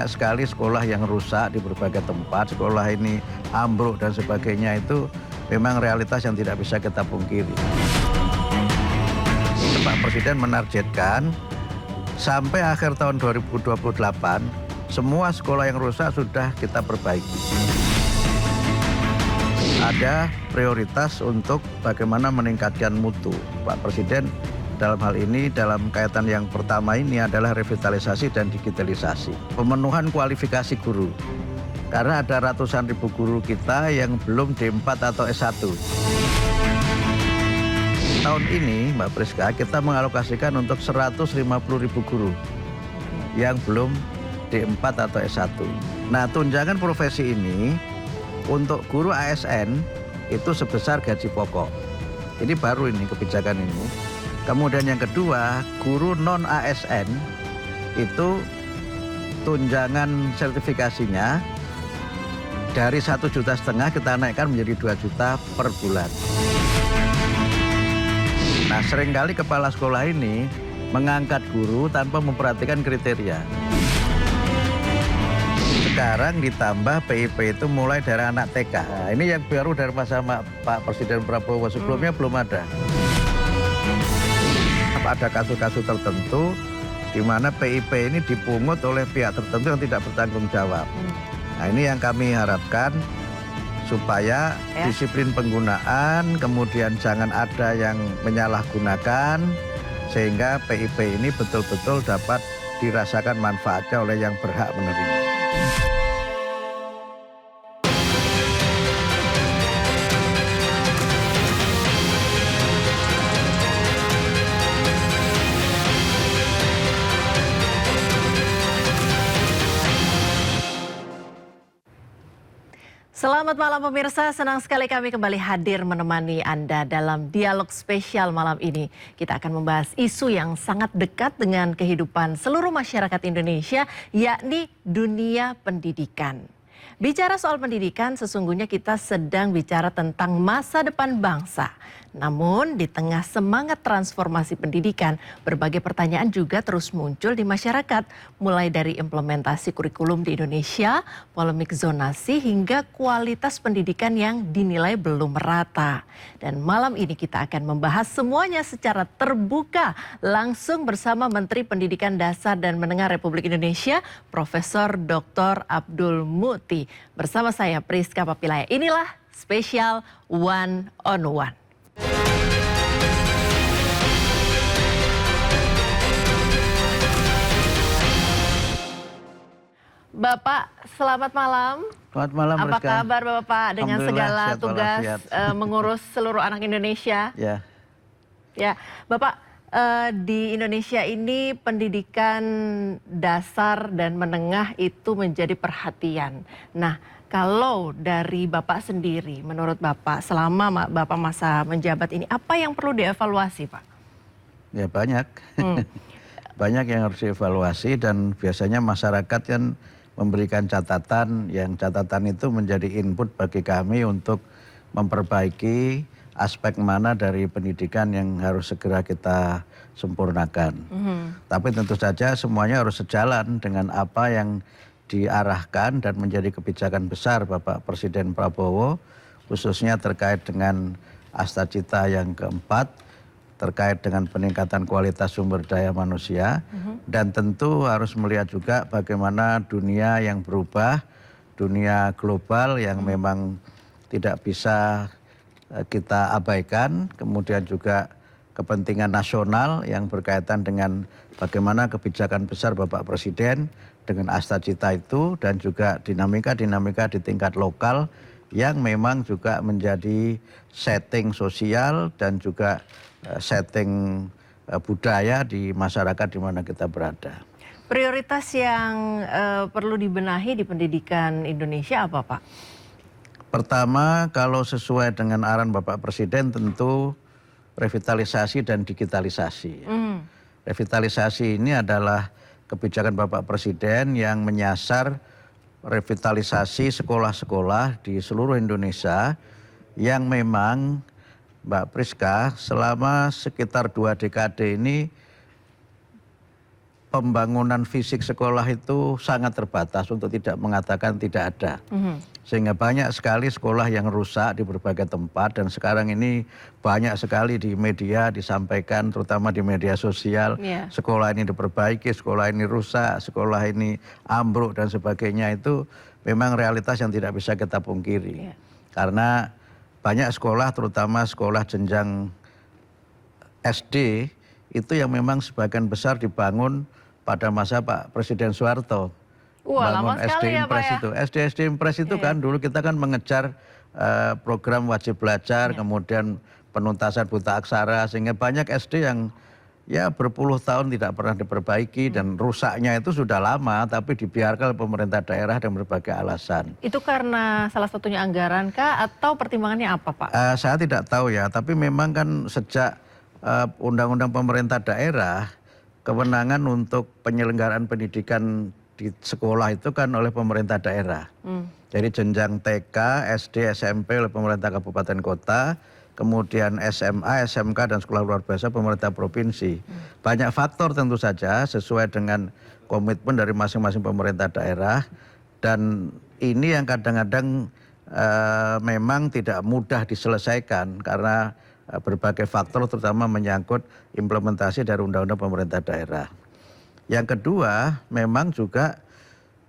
banyak sekali sekolah yang rusak di berbagai tempat, sekolah ini ambruk dan sebagainya, itu memang realitas yang tidak bisa kita pungkiri. Pak Presiden menargetkan sampai akhir tahun 2028 semua sekolah yang rusak sudah kita perbaiki. Ada prioritas untuk bagaimana meningkatkan mutu. Pak Presiden dalam hal ini, dalam kaitan yang pertama ini adalah revitalisasi dan digitalisasi. Pemenuhan kualifikasi guru. Karena ada ratusan ribu guru kita yang belum D4 atau S1. Tahun ini, Mbak Priska, kita mengalokasikan untuk 150.000 guru yang belum D4 atau S1. Nah, tunjangan profesi ini untuk guru ASN itu sebesar gaji pokok. Ini baru ini kebijakan ini. Kemudian yang kedua, guru non ASN itu tunjangan sertifikasinya dari 1,5 juta kita naikkan menjadi 2 juta per bulan. Nah, seringkali kepala sekolah ini mengangkat guru tanpa memperhatikan kriteria. Sekarang ditambah PIP itu mulai dari anak TK. Nah, ini yang baru dari masa Pak Presiden Prabowo, sebelumnya belum ada. Ada kasus-kasus tertentu di mana PIP ini dipungut oleh pihak tertentu yang tidak bertanggung jawab. Nah, ini yang kami harapkan supaya disiplin penggunaan, kemudian jangan ada yang menyalahgunakan, sehingga PIP ini betul-betul dapat dirasakan manfaatnya oleh yang berhak menerima. Selamat malam pemirsa, senang sekali kami kembali hadir menemani Anda dalam dialog spesial malam ini. Kita akan membahas isu yang sangat dekat dengan kehidupan seluruh masyarakat Indonesia, yakni dunia pendidikan. Bicara soal pendidikan, sesungguhnya kita sedang bicara tentang masa depan bangsa. Namun di tengah semangat transformasi pendidikan, berbagai pertanyaan juga terus muncul di masyarakat. Mulai dari implementasi kurikulum di Indonesia, polemik zonasi hingga kualitas pendidikan yang dinilai belum merata. Dan malam ini kita akan membahas semuanya secara terbuka langsung bersama Menteri Pendidikan Dasar dan Menengah Republik Indonesia, Profesor Dr. Abdul Muti. Bersama saya Priska Papilaya. Inilah spesial One on One. Bapak, selamat malam. Selamat malam, Apa Rizka. kabar Bapak dengan segala tugas mengurus seluruh anak Indonesia? Ya, Bapak, di Indonesia ini pendidikan dasar dan menengah itu menjadi perhatian. Nah, kalau dari Bapak sendiri, menurut Bapak selama Bapak masa menjabat ini, apa yang perlu dievaluasi, Pak? Ya banyak, banyak yang harus dievaluasi, dan biasanya masyarakat kan memberikan catatan, yang catatan itu menjadi input bagi kami untuk memperbaiki aspek mana dari pendidikan yang harus segera kita sempurnakan. Tapi tentu saja semuanya harus sejalan dengan apa yang diarahkan dan menjadi kebijakan besar Bapak Presiden Prabowo, khususnya terkait dengan Astacita yang keempat, terkait dengan peningkatan kualitas sumber daya manusia, dan tentu harus melihat juga bagaimana dunia yang berubah, dunia global yang memang tidak bisa kita abaikan, kemudian juga kepentingan nasional yang berkaitan dengan bagaimana kebijakan besar Bapak Presiden dengan Astacita itu, dan juga dinamika-dinamika di tingkat lokal yang memang juga menjadi setting sosial dan juga setting budaya di masyarakat di mana kita berada. Prioritas yang perlu dibenahi di pendidikan Indonesia apa, Pak? Pertama, kalau sesuai dengan arahan Bapak Presiden tentu revitalisasi dan digitalisasi. Revitalisasi ini adalah kebijakan Bapak Presiden yang menyasar revitalisasi sekolah-sekolah di seluruh Indonesia yang memang Mbak Priska selama sekitar 2 dekade ini pembangunan fisik sekolah itu sangat terbatas untuk tidak mengatakan tidak ada. Sehingga banyak sekali sekolah yang rusak di berbagai tempat dan sekarang ini banyak sekali di media disampaikan terutama di media sosial sekolah ini diperbaiki, sekolah ini rusak, sekolah ini ambruk dan sebagainya itu memang realitas yang tidak bisa kita pungkiri. Karena banyak sekolah terutama sekolah jenjang SD itu yang memang sebagian besar dibangun pada masa Pak Presiden Soeharto. Wah, Bangun lama sekali SD ya Pak Impres ya. itu. SD Impres itu kan dulu kita kan mengejar program wajib belajar, kemudian penuntasan buta aksara, sehingga banyak SD yang ya berpuluh tahun tidak pernah diperbaiki dan rusaknya itu sudah lama tapi dibiarkan oleh pemerintah daerah dengan berbagai alasan. Itu karena salah satunya anggaran kah atau pertimbangannya apa Pak? Saya tidak tahu ya, tapi memang kan sejak undang-undang pemerintah daerah, kewenangan untuk penyelenggaraan pendidikan di sekolah itu kan oleh pemerintah daerah. Jadi jenjang TK, SD, SMP oleh pemerintah kabupaten kota, kemudian SMA, SMK dan sekolah luar biasa pemerintah provinsi. Banyak faktor tentu saja sesuai dengan komitmen dari masing-masing pemerintah daerah dan ini yang kadang-kadang memang tidak mudah diselesaikan karena berbagai faktor terutama menyangkut implementasi dari undang-undang pemerintah daerah. Yang kedua, memang juga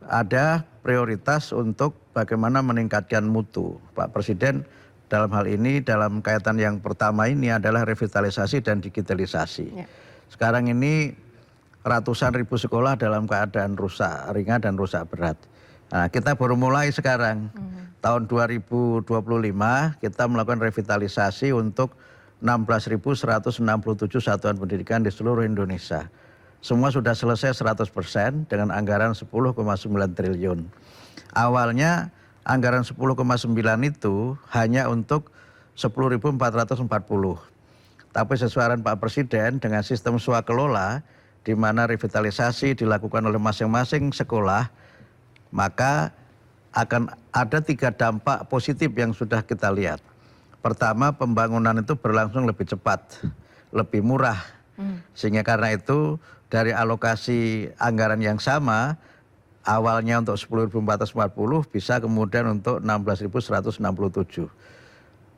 ada prioritas untuk bagaimana meningkatkan mutu. Pak Presiden dalam hal ini, dalam kaitan yang pertama ini adalah revitalisasi dan digitalisasi. Sekarang ini ratusan ribu sekolah dalam keadaan rusak ringan dan rusak berat. Nah, kita baru mulai sekarang. Tahun 2025 kita melakukan revitalisasi untuk 16.167 satuan pendidikan di seluruh Indonesia. Semua sudah selesai 100% dengan anggaran 10,9 triliun. Awalnya anggaran 10,9 itu hanya untuk 10.440. Tapi sesuai arahan Pak Presiden dengan sistem swakelola di mana revitalisasi dilakukan oleh masing-masing sekolah, maka akan ada 3 dampak positif yang sudah kita lihat. Pertama, pembangunan itu berlangsung lebih cepat, lebih murah. Sehingga karena itu dari alokasi anggaran yang sama, awalnya untuk 10.440 bisa kemudian untuk 16.167.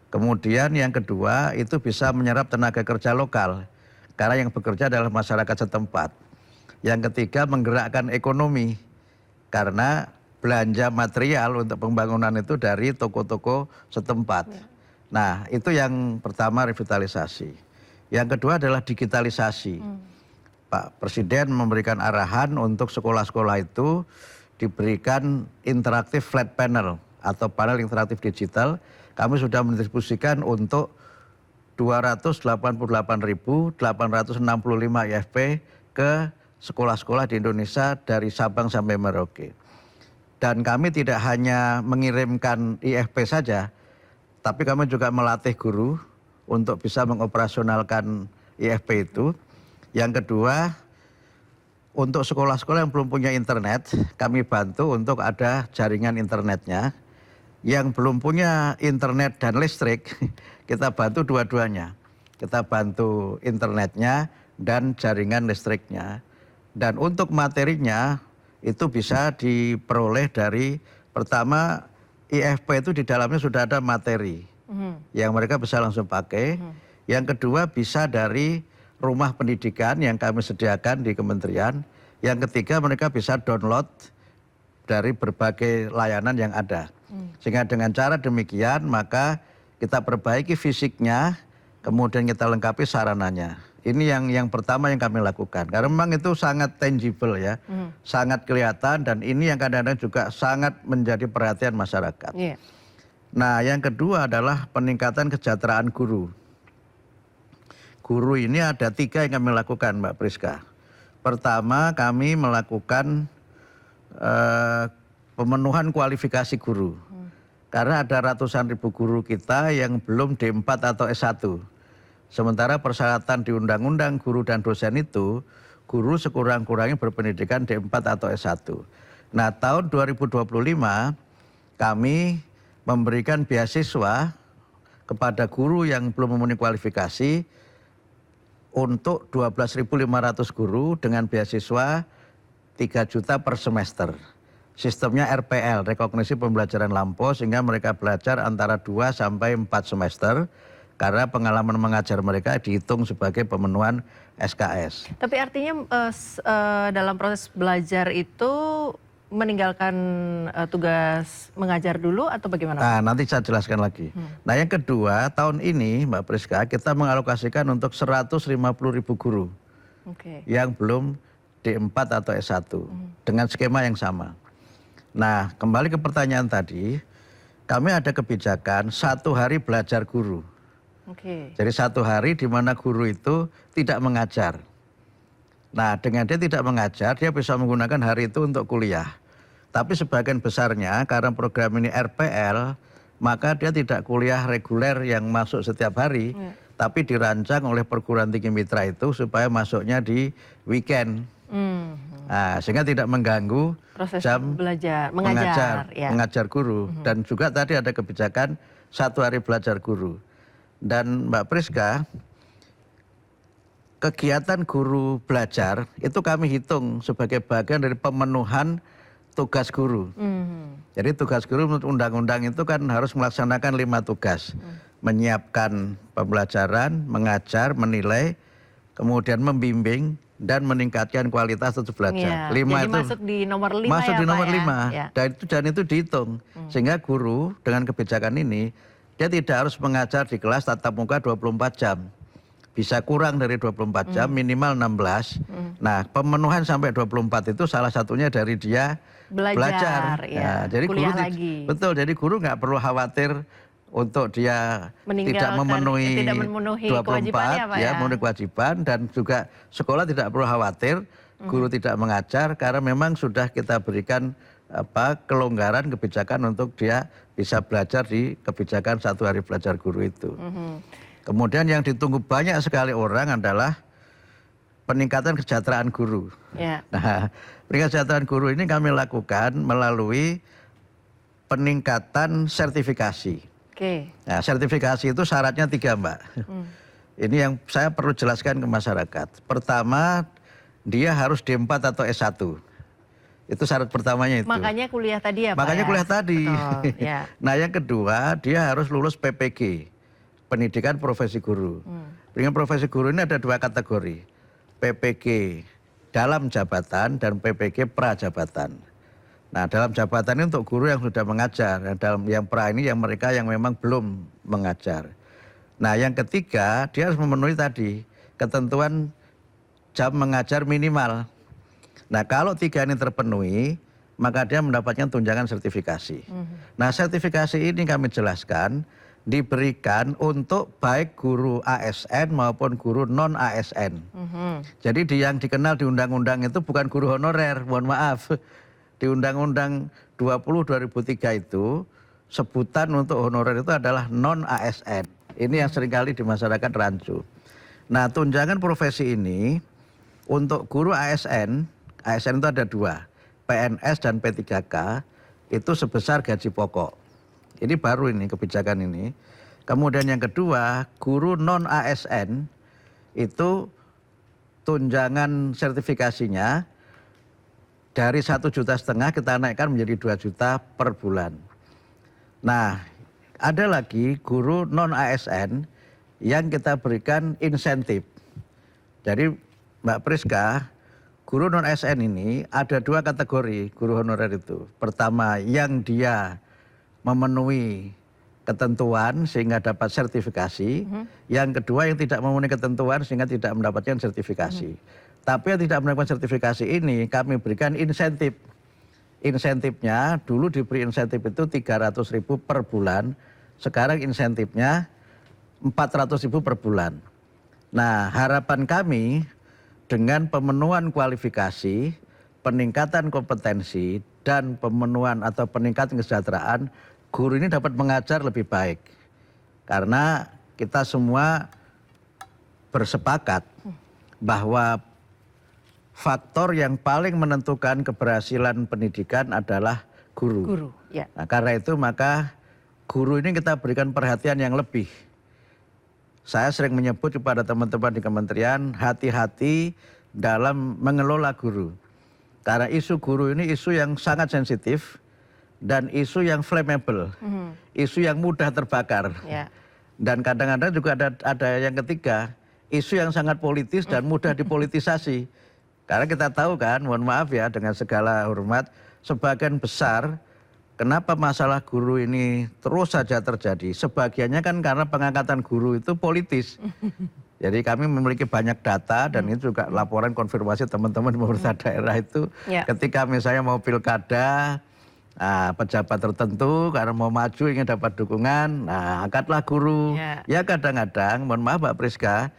Kemudian yang kedua itu bisa menyerap tenaga kerja lokal, karena yang bekerja adalah masyarakat setempat. Yang ketiga menggerakkan ekonomi, karena belanja material untuk pembangunan itu dari toko-toko setempat. Nah itu yang pertama revitalisasi. Yang kedua adalah digitalisasi. Pak Presiden memberikan arahan untuk sekolah-sekolah itu diberikan interaktif flat panel atau panel interaktif digital. Kami sudah mendistribusikan untuk 288.865 IFP ke sekolah-sekolah di Indonesia dari Sabang sampai Merauke. Dan kami tidak hanya mengirimkan IFP saja, tapi kami juga melatih guru untuk bisa mengoperasionalkan IFP itu. Yang kedua, untuk sekolah-sekolah yang belum punya internet, kami bantu untuk ada jaringan internetnya. Yang belum punya internet dan listrik, kita bantu dua-duanya. Kita bantu internetnya dan jaringan listriknya. Dan untuk materinya, itu bisa diperoleh dari, pertama IFP itu di dalamnya sudah ada materi yang mereka bisa langsung pakai. Yang kedua bisa dari rumah pendidikan yang kami sediakan di kementerian. Yang ketiga mereka bisa download dari berbagai layanan yang ada. Sehingga dengan cara demikian maka kita perbaiki fisiknya, kemudian kita lengkapi sarananya. Ini yang pertama yang kami lakukan. Karena memang itu sangat tangible ya, sangat kelihatan dan ini yang kadang-kadang juga sangat menjadi perhatian masyarakat. Nah yang kedua adalah peningkatan kesejahteraan guru. Guru ini ada 3 yang kami lakukan Mbak Priska. Pertama kami melakukan pemenuhan kualifikasi guru. Karena ada ratusan ribu guru kita yang belum D4 atau S1. Sementara persyaratan di Undang-Undang Guru dan Dosen itu, guru sekurang-kurangnya berpendidikan D4 atau S1. Nah tahun 2025 kami memberikan beasiswa kepada guru yang belum memenuhi kualifikasi untuk 12.500 guru dengan beasiswa 3 juta per semester. Sistemnya RPL, rekognisi pembelajaran lampau, sehingga mereka belajar antara 2 sampai 4 semester karena pengalaman mengajar mereka dihitung sebagai pemenuhan SKS. Tapi artinya dalam proses belajar itu meninggalkan tugas mengajar dulu atau bagaimana? Nah, nanti saya jelaskan lagi. Nah, yang kedua, tahun ini Mbak Priska, kita mengalokasikan untuk 150.000 guru yang belum D4 atau S1 dengan skema yang sama. Nah, kembali ke pertanyaan tadi, kami ada kebijakan 1 hari belajar guru. Jadi 1 hari di mana guru itu tidak mengajar. Nah, dengan dia tidak mengajar, dia bisa menggunakan hari itu untuk kuliah. Tapi sebagian besarnya karena program ini RPL, maka dia tidak kuliah reguler yang masuk setiap hari, tapi dirancang oleh perguruan tinggi mitra itu supaya masuknya di weekend. Nah, sehingga tidak mengganggu proses jam belajar, mengajar guru. Dan juga tadi ada kebijakan 1 hari belajar guru. Dan Mbak Priska, kegiatan guru belajar itu kami hitung sebagai bagian dari pemenuhan tugas guru. Jadi tugas guru menurut undang-undang itu kan harus melaksanakan 5 tugas. Menyiapkan pembelajaran, mengajar, menilai, kemudian membimbing, dan meningkatkan kualitas untuk belajar. 5 jadi itu masuk di nomor 5 masuk ya, di nomor Pak, 5. ya? Dan itu dihitung. Sehingga guru dengan kebijakan ini, dia tidak harus mengajar di kelas tatap muka 24 jam. Bisa kurang dari 24 jam, minimal 16. Nah, pemenuhan sampai 24 itu salah satunya dari dia belajar. Ya. Nah, jadi kuliah guru lagi. Betul, jadi guru nggak perlu khawatir untuk dia tidak memenuhi 24, ya, memenuhi kewajiban, dan juga sekolah tidak perlu khawatir guru tidak mengajar karena memang sudah kita berikan kelonggaran kebijakan untuk dia bisa belajar di kebijakan 1 hari belajar guru itu. Kemudian yang ditunggu banyak sekali orang adalah peningkatan kesejahteraan guru. Nah, peningkatan kesejahteraan guru ini kami lakukan melalui peningkatan sertifikasi. Nah, sertifikasi itu syaratnya 3, Mbak. Ini yang saya perlu jelaskan ke masyarakat. Pertama, dia harus D4 atau S1. Itu syarat pertamanya itu. Makanya kuliah tadi ya, Pak? Makanya kuliah tadi. Betul, ya. Nah, yang kedua, dia harus lulus PPG. Pendidikan Profesi Guru. Pendidikan Profesi Guru ini ada 2 kategori. PPG dalam jabatan dan PPG prajabatan. Nah, dalam jabatan ini untuk guru yang sudah mengajar. Dalam yang pra ini yang mereka yang memang belum mengajar. Nah, yang ketiga, dia harus memenuhi tadi ketentuan jam mengajar minimal. Nah, kalau 3 ini terpenuhi, maka dia mendapatkan tunjangan sertifikasi. Nah, sertifikasi ini kami jelaskan diberikan untuk baik guru ASN maupun guru non-ASN. Jadi yang dikenal di undang-undang itu bukan guru honorer, mohon maaf. Di Undang-Undang 20/2003 itu sebutan untuk honorer itu adalah non-ASN. Ini yang seringkali di masyarakat rancu. Nah, tunjangan profesi ini untuk guru ASN itu ada 2, PNS dan P3K, itu sebesar gaji pokok. Ini baru ini kebijakan ini. Kemudian yang kedua, guru non-ASN itu tunjangan sertifikasinya dari 1,5 juta kita naikkan menjadi 2 juta per bulan. Nah, ada lagi guru non-ASN yang kita berikan insentif. Jadi Mbak Priska, guru non-ASN ini ada 2 kategori guru honorer itu. Pertama, yang dia memenuhi ketentuan sehingga dapat sertifikasi. Yang kedua, yang tidak memenuhi ketentuan sehingga tidak mendapatkan sertifikasi. Tapi yang tidak mendapatkan sertifikasi ini kami berikan insentif. Insentifnya dulu diberi insentif itu 300.000 per bulan. Sekarang insentifnya 400.000 per bulan. Nah, harapan kami dengan pemenuhan kualifikasi, peningkatan kompetensi, dan pemenuhan atau peningkatan kesejahteraan, guru ini dapat mengajar lebih baik. Karena kita semua bersepakat bahwa faktor yang paling menentukan keberhasilan pendidikan adalah guru. Nah, karena itu maka guru ini kita berikan perhatian yang lebih. saya sering menyebut kepada teman-teman di kementerian, hati-hati dalam mengelola guru. Karena isu guru ini isu yang sangat sensitif dan isu yang flammable, isu yang mudah terbakar. Ya. Dan kadang-kadang juga ada yang ketiga, isu yang sangat politis dan mudah dipolitisasi. Karena kita tahu kan, mohon maaf ya dengan segala hormat, sebagian besar kenapa masalah guru ini terus saja terjadi? Sebagiannya kan karena pengangkatan guru itu politis. Jadi kami memiliki banyak data dan itu juga laporan konfirmasi teman-teman di pemerintah daerah itu. Ketika misalnya mau pilkada, pejabat tertentu karena mau maju ingin dapat dukungan, angkatlah guru. Ya kadang-kadang, mohon maaf Mbak Priska,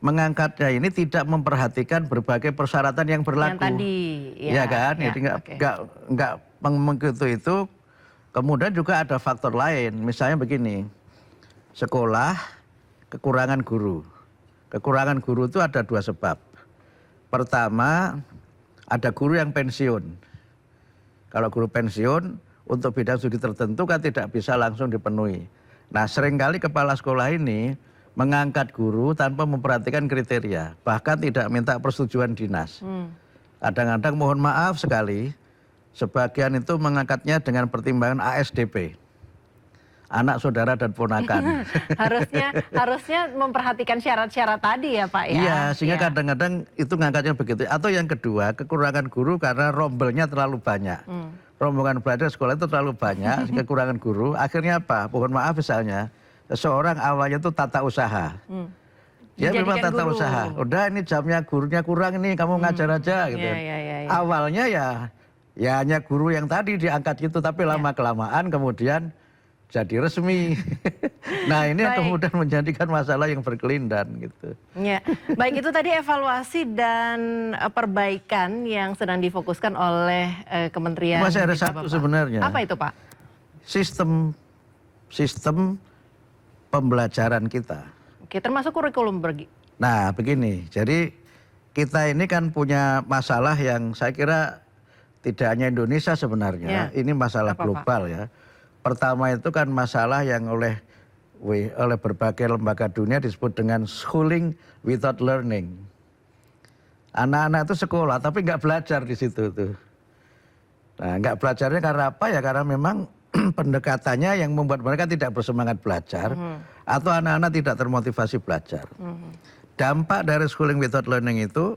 mengangkatnya ini tidak memperhatikan berbagai persyaratan yang berlaku. Yang tadi, ya kan? Jadi nggak mengikuti itu. Kemudian juga ada faktor lain, misalnya begini, sekolah kekurangan guru. Kekurangan guru itu ada dua sebab. Pertama, ada guru yang pensiun. Kalau guru pensiun, untuk bidang studi tertentu kan tidak bisa langsung dipenuhi. Nah seringkali kepala sekolah ini mengangkat guru tanpa memperhatikan kriteria, bahkan tidak minta persetujuan dinas. Kadang-kadang mohon maaf sekali, sebagian itu mengangkatnya dengan pertimbangan ASDP, anak saudara dan ponakan. harusnya memperhatikan syarat-syarat tadi ya Pak ya. Iya, sehingga kadang-kadang itu ngangkatnya begitu. Atau yang kedua, kekurangan guru karena rombelnya terlalu banyak. Rombongan belajar sekolah itu terlalu banyak, kekurangan guru. Akhirnya apa? Mohon maaf misalnya, seseorang awalnya itu tata usaha. Dia memang tata usaha. Udah ini jamnya gurunya kurang ini, kamu ngajar aja gitu. Awalnya ya hanya guru yang tadi diangkat gitu, tapi lama-kelamaan kemudian jadi resmi. Nah ini yang kemudian menjadikan masalah yang berkelindan gitu. Ya, baik itu tadi evaluasi dan perbaikan yang sedang difokuskan oleh Kementerian. Masih ada satu sebenarnya. Apa itu Pak? Sistem pembelajaran kita. Oke, termasuk kurikulum Nah begini, jadi kita ini kan punya masalah yang saya kira tidak hanya Indonesia sebenarnya, ini masalah global ya. Pertama itu kan masalah yang oleh berbagai lembaga dunia disebut dengan schooling without learning. Anak-anak itu sekolah tapi nggak belajar di situ tuh. Nah nggak belajarnya karena apa ya? Karena memang pendekatannya yang membuat mereka tidak bersemangat belajar atau anak-anak tidak termotivasi belajar. Dampak dari schooling without learning itu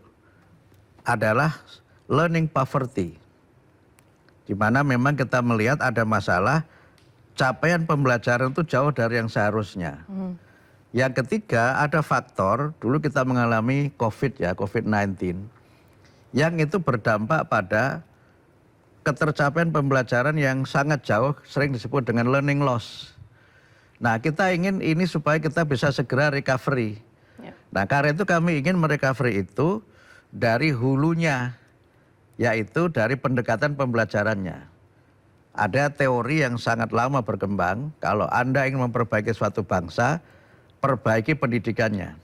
adalah learning poverty. Di mana memang kita melihat ada masalah capaian pembelajaran itu jauh dari yang seharusnya. Yang ketiga ada faktor, dulu kita mengalami COVID-19, yang itu berdampak pada ketercapaian pembelajaran yang sangat jauh, sering disebut dengan learning loss. Nah kita ingin ini supaya kita bisa segera recovery. Nah karena itu kami ingin merecovery itu dari hulunya, yaitu dari pendekatan pembelajarannya. Ada teori yang sangat lama berkembang, kalau Anda ingin memperbaiki suatu bangsa, perbaiki pendidikannya.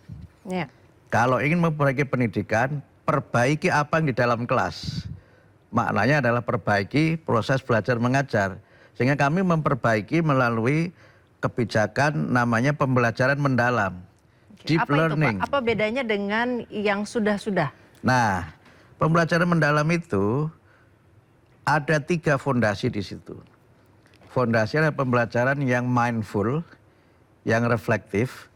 Kalau ingin memperbaiki pendidikan, perbaiki apa yang di dalam kelas. Maknanya adalah perbaiki proses belajar mengajar. Sehingga kami memperbaiki melalui kebijakan namanya pembelajaran mendalam. Deep learning. Apa bedanya dengan yang sudah-sudah? Nah, pembelajaran mendalam itu ada 3 fondasi di situ. Fondasi adalah pembelajaran yang mindful, yang reflektif.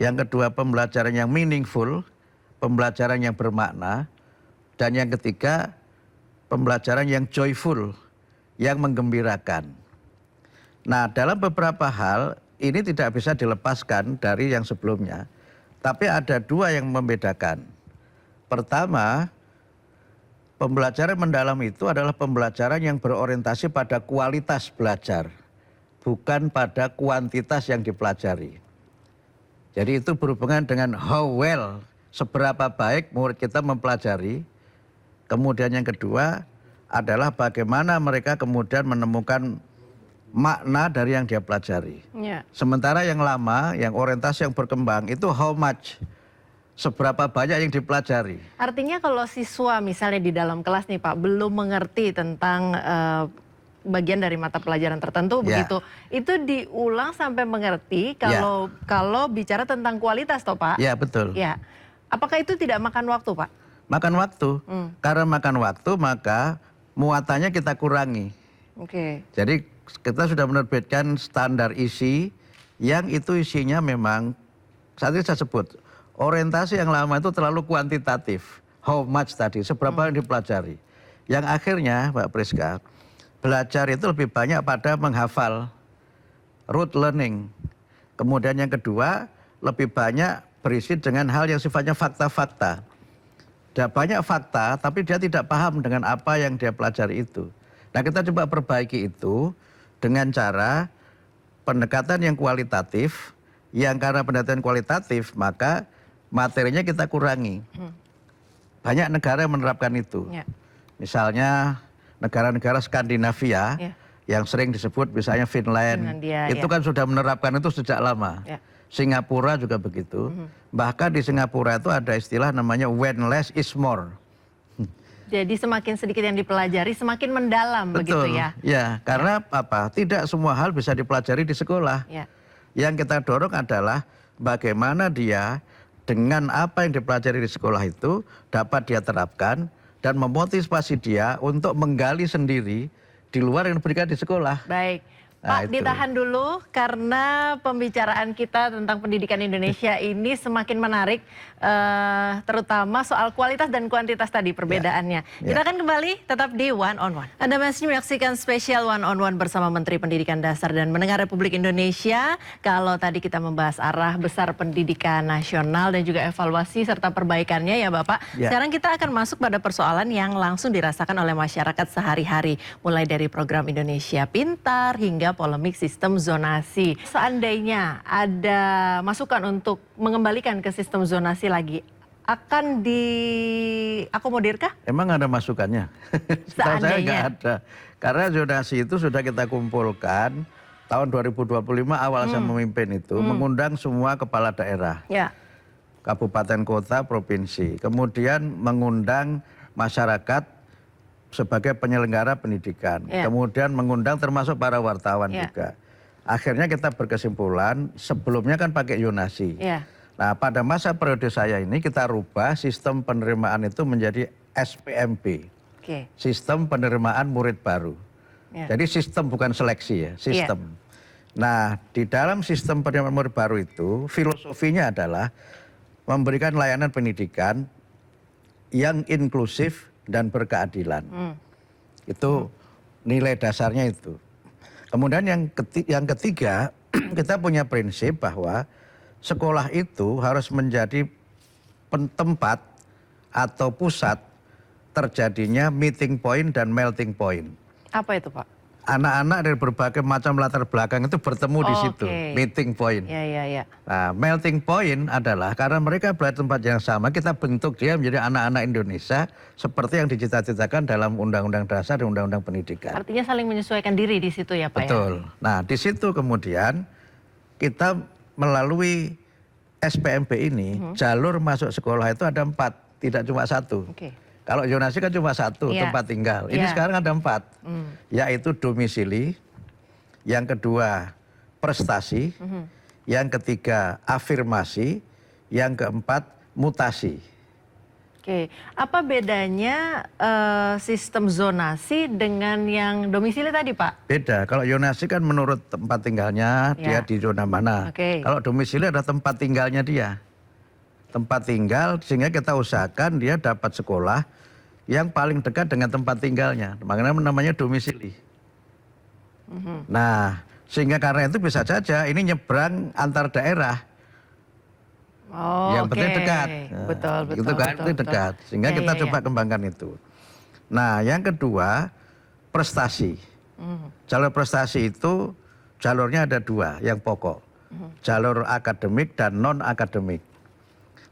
Yang kedua pembelajaran yang meaningful, pembelajaran yang bermakna. Dan yang ketiga pembelajaran yang joyful, yang menggembirakan. Nah dalam beberapa hal ini tidak bisa dilepaskan dari yang sebelumnya. Tapi ada 2 yang membedakan. Pertama, pembelajaran mendalam itu adalah pembelajaran yang berorientasi pada kualitas belajar, bukan pada kuantitas yang dipelajari. Jadi itu berhubungan dengan how well, seberapa baik murid kita mempelajari. Kemudian yang kedua adalah bagaimana mereka kemudian menemukan makna dari yang dia pelajari. Sementara yang lama, yang orientasi yang berkembang itu how much, seberapa banyak yang dipelajari. Artinya kalau siswa misalnya di dalam kelas nih Pak belum mengerti tentang bagian dari mata pelajaran tertentu begitu. Itu diulang sampai mengerti kalau bicara tentang kualitas toh Pak? Ya betul. Ya. Apakah itu tidak makan waktu Pak? Makan waktu. Karena makan waktu maka muatannya kita kurangi. Oke. Jadi kita sudah menerbitkan standar isi yang itu isinya memang saat ini saya sebut orientasi yang lama itu terlalu kuantitatif. How much tadi, seberapa yang dipelajari. Yang akhirnya Mbak Priska, belajar itu lebih banyak pada menghafal, rote learning. Kemudian yang kedua, lebih banyak berisi dengan hal yang sifatnya fakta-fakta. Dia banyak fakta, tapi dia tidak paham dengan apa yang dia pelajari itu. Nah kita coba perbaiki itu dengan cara pendekatan yang kualitatif, yang karena pendekatan kualitatif, maka materinya kita kurangi. Banyak negara yang menerapkan itu. Misalnya negara-negara Skandinavia yang sering disebut misalnya Finland, itu kan sudah menerapkan itu sejak lama. Singapura juga begitu. Bahkan di Singapura itu ada istilah namanya when less is more. Jadi semakin sedikit yang dipelajari semakin mendalam. Betul, begitu ya? Ya, karena apa? Tidak semua hal bisa dipelajari di sekolah. Yang kita dorong adalah bagaimana dia dengan apa yang dipelajari di sekolah itu dapat dia terapkan dan memotivasi dia untuk menggali sendiri di luar yang diberikan di sekolah. Baik. Pak, ditahan dulu karena pembicaraan kita tentang pendidikan Indonesia ini semakin menarik, terutama soal kualitas dan kuantitas tadi perbedaannya. Kita akan kembali tetap di One on One. Anda masih menyaksikan spesial One on One bersama Menteri Pendidikan Dasar dan Menengah Republik Indonesia. Kalau tadi kita membahas arah besar pendidikan nasional dan juga evaluasi serta perbaikannya ya Bapak. Sekarang kita akan masuk pada persoalan yang langsung dirasakan oleh masyarakat sehari-hari. Mulai dari program Indonesia Pintar hingga polemik sistem zonasi. Seandainya ada masukan untuk mengembalikan ke sistem zonasi lagi, akan diakomodirkah? Emang ada masukannya? Setahu saya nggak ada. Karena zonasi itu sudah kita kumpulkan tahun 2025 awal saya memimpin itu, mengundang semua kepala daerah. Kabupaten, kota, provinsi. Kemudian mengundang masyarakat sebagai penyelenggara pendidikan. Kemudian mengundang termasuk para wartawan juga. Akhirnya kita berkesimpulan, sebelumnya kan pakai zonasi. Nah pada masa periode saya ini kita rubah sistem penerimaan itu menjadi SPMB. Sistem penerimaan murid baru. Jadi sistem bukan seleksi ya, sistem. Nah di dalam sistem penerimaan murid baru itu, filosofinya adalah memberikan layanan pendidikan yang inklusif dan berkeadilan. Itu nilai dasarnya itu. Kemudian yang ketiga, kita punya prinsip bahwa sekolah itu harus menjadi tempat atau pusat terjadinya meeting point dan melting point. Apa itu Pak? Anak-anak dari berbagai macam latar belakang itu bertemu di situ, meeting point. Nah, melting point adalah karena mereka berada di tempat yang sama, kita bentuk dia menjadi anak-anak Indonesia seperti yang dicita-citakan dalam Undang-Undang Dasar dan Undang-Undang Pendidikan. Artinya saling menyesuaikan diri di situ ya Pak? Betul. Nah, di situ kemudian kita melalui SPMB ini, jalur masuk sekolah itu ada 4, tidak cuma 1. Kalau zonasi kan cuma 1 tempat tinggal. Ini sekarang ada 4, yaitu domisili, yang kedua prestasi, yang ketiga afirmasi, yang keempat mutasi. Apa bedanya sistem zonasi dengan yang domisili tadi Pak? Beda, kalau zonasi kan menurut tempat tinggalnya dia di zona mana. Kalau domisili ada tempat tinggalnya dia. Tempat tinggal sehingga kita usahakan dia dapat sekolah yang paling dekat dengan tempat tinggalnya. Makanya namanya domisili. Nah, sehingga karena itu bisa saja ini nyebrang antar daerah. Yang penting dekat. Betul. Itu kan dekat. Sehingga kita coba kembangkan itu. Nah, yang kedua prestasi. Jalur prestasi itu jalurnya ada 2 yang pokok. Jalur akademik dan non akademik.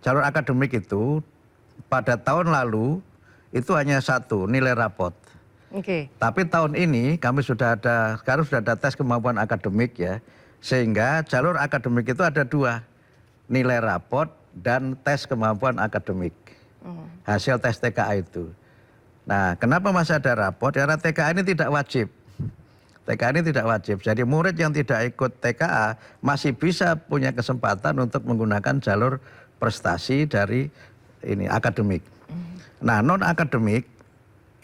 Jalur akademik itu pada tahun lalu itu hanya 1, nilai rapot. Tapi tahun ini kami sekarang sudah ada tes kemampuan akademik ya. Sehingga jalur akademik itu ada 2, nilai rapot dan tes kemampuan akademik. Hasil tes TKA itu. Nah kenapa masih ada rapot? Karena TKA ini tidak wajib. TKA ini tidak wajib. Jadi murid yang tidak ikut TKA masih bisa punya kesempatan untuk menggunakan jalur prestasi dari ini akademik. Nah, non akademik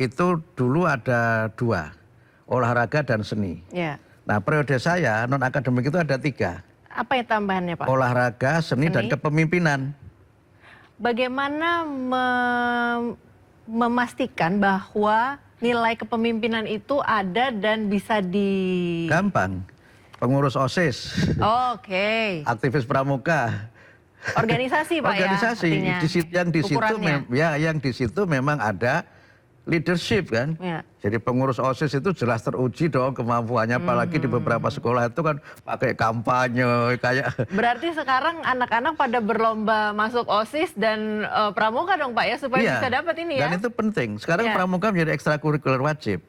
itu dulu ada 2, olahraga dan seni. Ya. Nah, periode saya non akademik itu ada 3. Apa yang tambahannya, Pak? Olahraga, seni, dan kepemimpinan. Bagaimana memastikan bahwa nilai kepemimpinan itu ada dan bisa Gampang. Pengurus OSIS, Oke. aktivis pramuka, Organisasi, Pak, organisasi ya? yang di situ memang ada leadership kan. Ya. Jadi pengurus OSIS itu jelas teruji dong kemampuannya, apalagi di beberapa sekolah itu kan pakai kampanye kayak. Berarti sekarang anak-anak pada berlomba masuk OSIS dan pramuka dong, Pak, ya, supaya Iya, bisa dapat ini ya. Dan itu penting. Sekarang Ya. pramuka menjadi ekstrakurikuler wajib.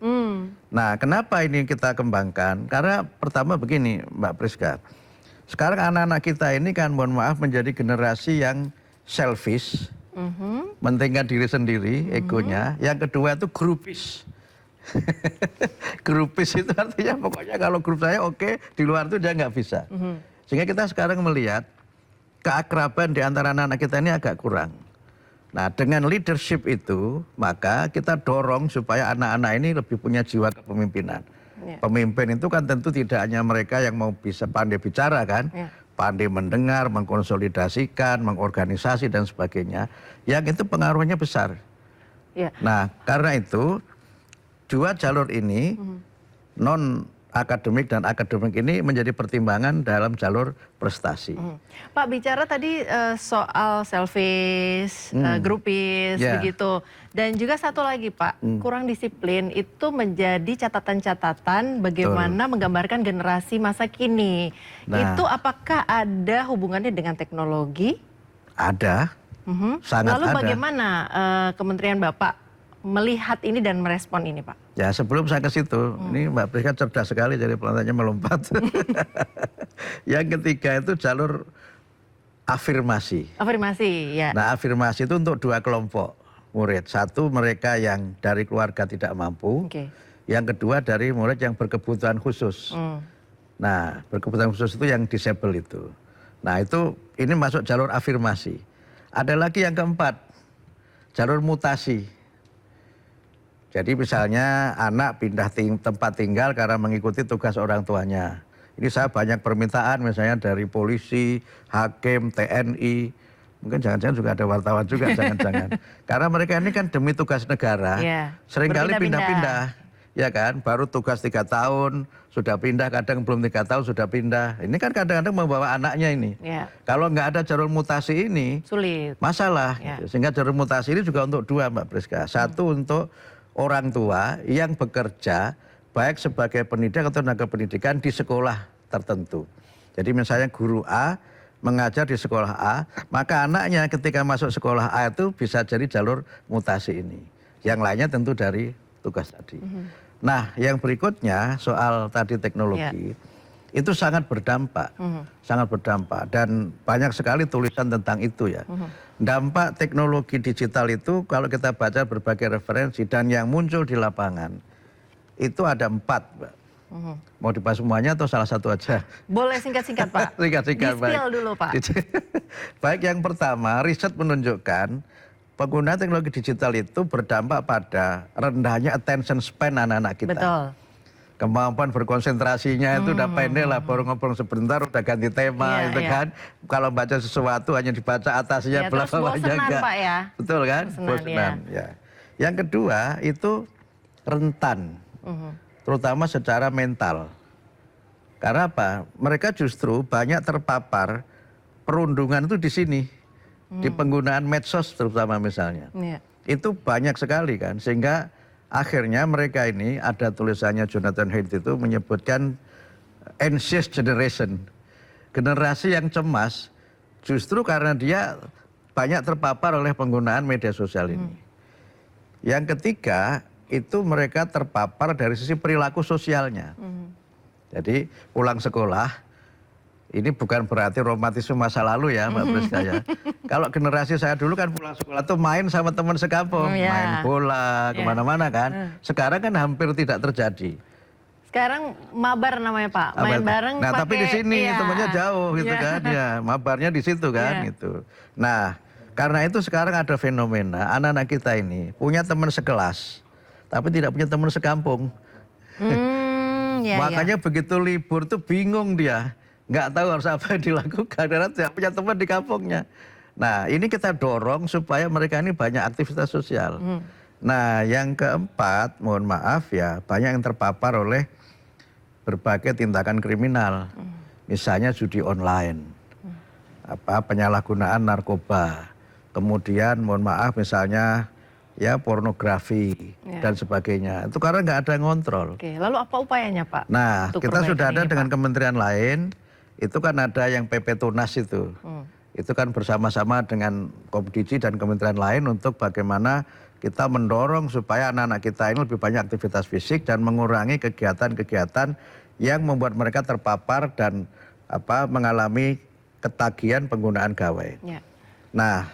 Nah, kenapa ini kita kembangkan? Karena pertama begini, Mbak Priska. Sekarang anak-anak kita ini kan, mohon maaf, menjadi generasi yang selfish, mentingkan diri sendiri, egonya. Yang kedua itu grupis. Grupis itu artinya pokoknya kalau grup saya oke, di luar itu dia nggak bisa. Sehingga kita sekarang melihat keakraban di antara anak-anak kita ini agak kurang. Nah, dengan leadership itu, maka kita dorong supaya anak-anak ini lebih punya jiwa kepemimpinan. Ya. Pemimpin itu kan tentu tidak hanya mereka yang mau bisa pandai bicara kan, Ya. pandai mendengar, mengkonsolidasikan, mengorganisasi dan sebagainya, yang itu pengaruhnya besar. Ya. Nah, karena itu 2 jalur ini, non akademik dan akademik ini menjadi pertimbangan dalam jalur prestasi. Pak, bicara tadi soal selfish, grupis, Ya. begitu. Dan juga satu lagi, Pak, kurang disiplin itu menjadi catatan-catatan bagaimana menggambarkan generasi masa kini. Nah. Itu apakah ada hubungannya dengan teknologi? Ada, sangat Lalu ada. bagaimana Kementerian Bapak melihat ini dan merespon ini, Pak? Ya, sebelum saya ke situ, ini Mbak Priska cerdas sekali jadi pertanyaannya melompat. Yang ketiga itu jalur afirmasi. Afirmasi, ya. Nah, afirmasi itu untuk 2 kelompok murid. Satu, mereka yang dari keluarga tidak mampu. Oke. Yang kedua, dari murid yang berkebutuhan khusus. Nah, berkebutuhan khusus itu yang disable itu. Nah, itu ini masuk jalur afirmasi. Ada lagi yang keempat, jalur mutasi. Jadi misalnya anak pindah tempat tinggal karena mengikuti tugas orang tuanya. Ini saya banyak permintaan misalnya dari polisi, hakim, TNI. Mungkin jangan-jangan juga ada wartawan juga, jangan-jangan. Karena mereka ini kan demi tugas negara, Ya, seringkali berpindah-pindah. pindah-pindah. Ya kan, baru tugas 3 tahun, sudah pindah, kadang belum 3 tahun sudah pindah. Ini kan kadang-kadang membawa anaknya ini. Ya. Kalau nggak ada jalur mutasi ini, Sulit. masalah. Ya. Sehingga jalur mutasi ini juga untuk 2, Mbak Priska. Satu untuk orang tua yang bekerja baik sebagai pendidik atau tenaga pendidikan di sekolah tertentu. Jadi misalnya guru A mengajar di sekolah A, maka anaknya ketika masuk sekolah A itu bisa jadi jalur mutasi ini. Yang lainnya tentu dari tugas tadi. Nah, yang berikutnya soal tadi teknologi, itu sangat berdampak, sangat berdampak, dan banyak sekali tulisan tentang itu ya. Dampak teknologi digital itu kalau kita baca berbagai referensi dan yang muncul di lapangan itu ada 4, Mbak. Mau dibahas semuanya atau salah satu aja? Boleh singkat-singkat, Pak. Singkat-singkat, Di-spill dulu, Pak. Baik, yang pertama, riset menunjukkan penggunaan teknologi digital itu berdampak pada rendahnya attention span anak-anak kita. Betul. Kemampuan berkonsentrasinya itu udah pendek lah, baru ngobrol sebentar udah ganti tema, Iya, itu iya. kan. Kalau baca sesuatu hanya dibaca atasnya, Ya, terus belakangnya bosenan, enggak. Pak, ya. Betul kan? Bosenan, Ya. Yang kedua itu rentan, terutama secara mental. Karena apa? Mereka justru banyak terpapar perundungan itu di sini, di penggunaan medsos terutama misalnya. Iya. Itu banyak sekali kan, sehingga akhirnya mereka ini, ada tulisannya Jonathan Haidt itu menyebutkan anxious generation, generasi yang cemas justru karena dia banyak terpapar oleh penggunaan media sosial ini. Yang ketiga itu mereka terpapar dari sisi perilaku sosialnya. Jadi pulang sekolah, ini bukan berarti romantisme masa lalu ya Mbak Priska ya. Kalau generasi saya dulu kan pulang sekolah tuh main sama teman sekampung, Ya. main bola kemana-mana kan. Sekarang kan hampir tidak terjadi. Sekarang mabar namanya Pak, main bareng Nah, tapi di sini iya. temennya jauh gitu Iya. kan, ya mabarnya di situ kan Iya. gitu. Nah, karena itu sekarang ada fenomena anak-anak kita ini punya teman sekelas, tapi tidak punya teman sekampung. Ya, ya. Makanya begitu libur tuh bingung dia, nggak tahu harus apa yang dilakukan karena tidak punya teman di kampungnya. Nah, ini kita dorong supaya mereka ini banyak aktivitas sosial. Nah, yang keempat, mohon maaf ya, banyak yang terpapar oleh berbagai tindakan kriminal. Misalnya judi online, penyalahgunaan narkoba, kemudian mohon maaf misalnya ya pornografi dan sebagainya. Itu karena nggak ada yang ngontrol. Oke, lalu apa upayanya Pak? Nah, untuk kita sudah perbaikan ada ini, dengan Pak? kementerian lain, itu kan ada yang PP Tunas itu. Itu kan bersama-sama dengan Komdiji dan kementerian lain untuk bagaimana kita mendorong supaya anak-anak kita ini lebih banyak aktivitas fisik dan mengurangi kegiatan-kegiatan yang membuat mereka terpapar dan mengalami ketagihan penggunaan gawai. Ya. Nah,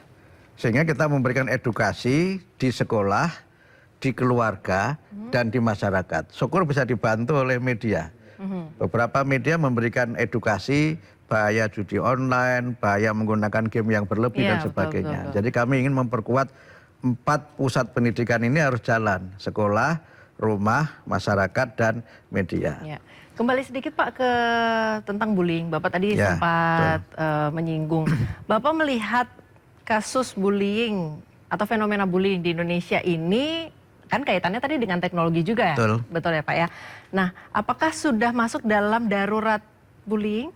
sehingga kita memberikan edukasi di sekolah, di keluarga, dan di masyarakat. Syukur bisa dibantu oleh media. Beberapa media memberikan edukasi bahaya judi online, bahaya menggunakan game yang berlebih Iya, dan sebagainya. betul. Jadi kami ingin memperkuat 4 pusat pendidikan ini harus jalan. Sekolah, rumah, masyarakat, dan media. Ya. Kembali sedikit Pak ke tentang bullying. Bapak tadi Ya, sempat menyinggung. Bapak melihat kasus bullying atau fenomena bullying di Indonesia ini kan kaitannya tadi dengan teknologi juga ya? Betul ya Pak ya? Nah, apakah sudah masuk dalam darurat bullying?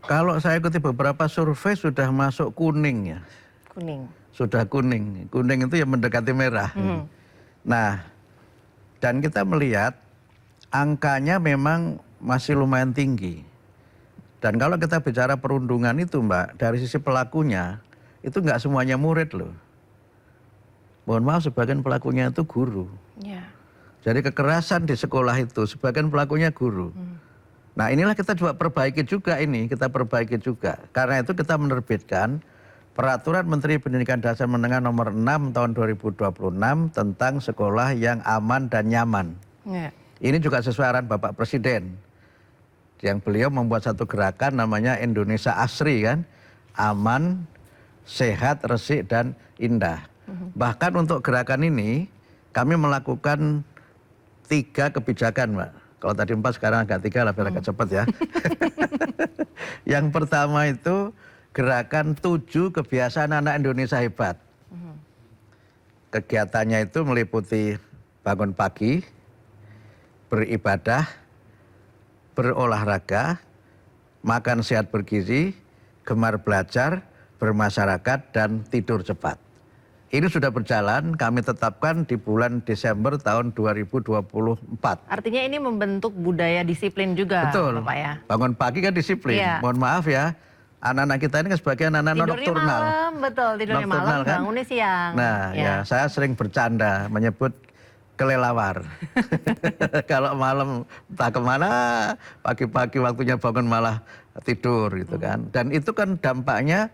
Kalau saya ikuti beberapa survei sudah masuk kuning ya. Kuning. Sudah kuning. Kuning itu yang mendekati merah. Nah, dan kita melihat angkanya memang masih lumayan tinggi. Dan kalau kita bicara perundungan itu Mbak, dari sisi pelakunya, itu nggak semuanya murid loh. Mohon maaf, sebagian pelakunya itu guru. Ya. Jadi kekerasan di sekolah itu, sebagian pelakunya guru. Nah inilah kita coba perbaiki juga ini, kita perbaiki juga. Karena itu kita menerbitkan Peraturan Menteri Pendidikan Dasar Menengah nomor 6 tahun 2026 tentang sekolah yang aman dan nyaman. Ya. Ini juga sesuai arahan Bapak Presiden. Yang beliau membuat satu gerakan namanya Indonesia Asri kan. Aman, sehat, resik, dan indah. Bahkan untuk gerakan ini kami melakukan 3 kebijakan Mbak. Kalau tadi 4 sekarang agak 3 lah biar agak cepat ya. Yang pertama itu gerakan 7 kebiasaan anak Indonesia hebat. Kegiatannya itu meliputi bangun pagi, beribadah, berolahraga, makan sehat bergizi, gemar belajar, bermasyarakat, dan tidur cepat. Ini sudah berjalan, kami tetapkan di bulan Desember tahun 2024. Artinya ini membentuk budaya disiplin juga, Betul. Bapak ya? Bangun pagi kan disiplin. Iya. Mohon maaf ya, anak-anak kita ini kan sebagai anak-anak Tidurnya nokturnal. malam, betul. Tidurnya malam, Nokturnal kan? bangunnya siang. Nah, ya saya sering bercanda menyebut kelelawar. Kalau malam entah kemana, pagi-pagi waktunya bangun malah tidur gitu kan. Dan itu kan dampaknya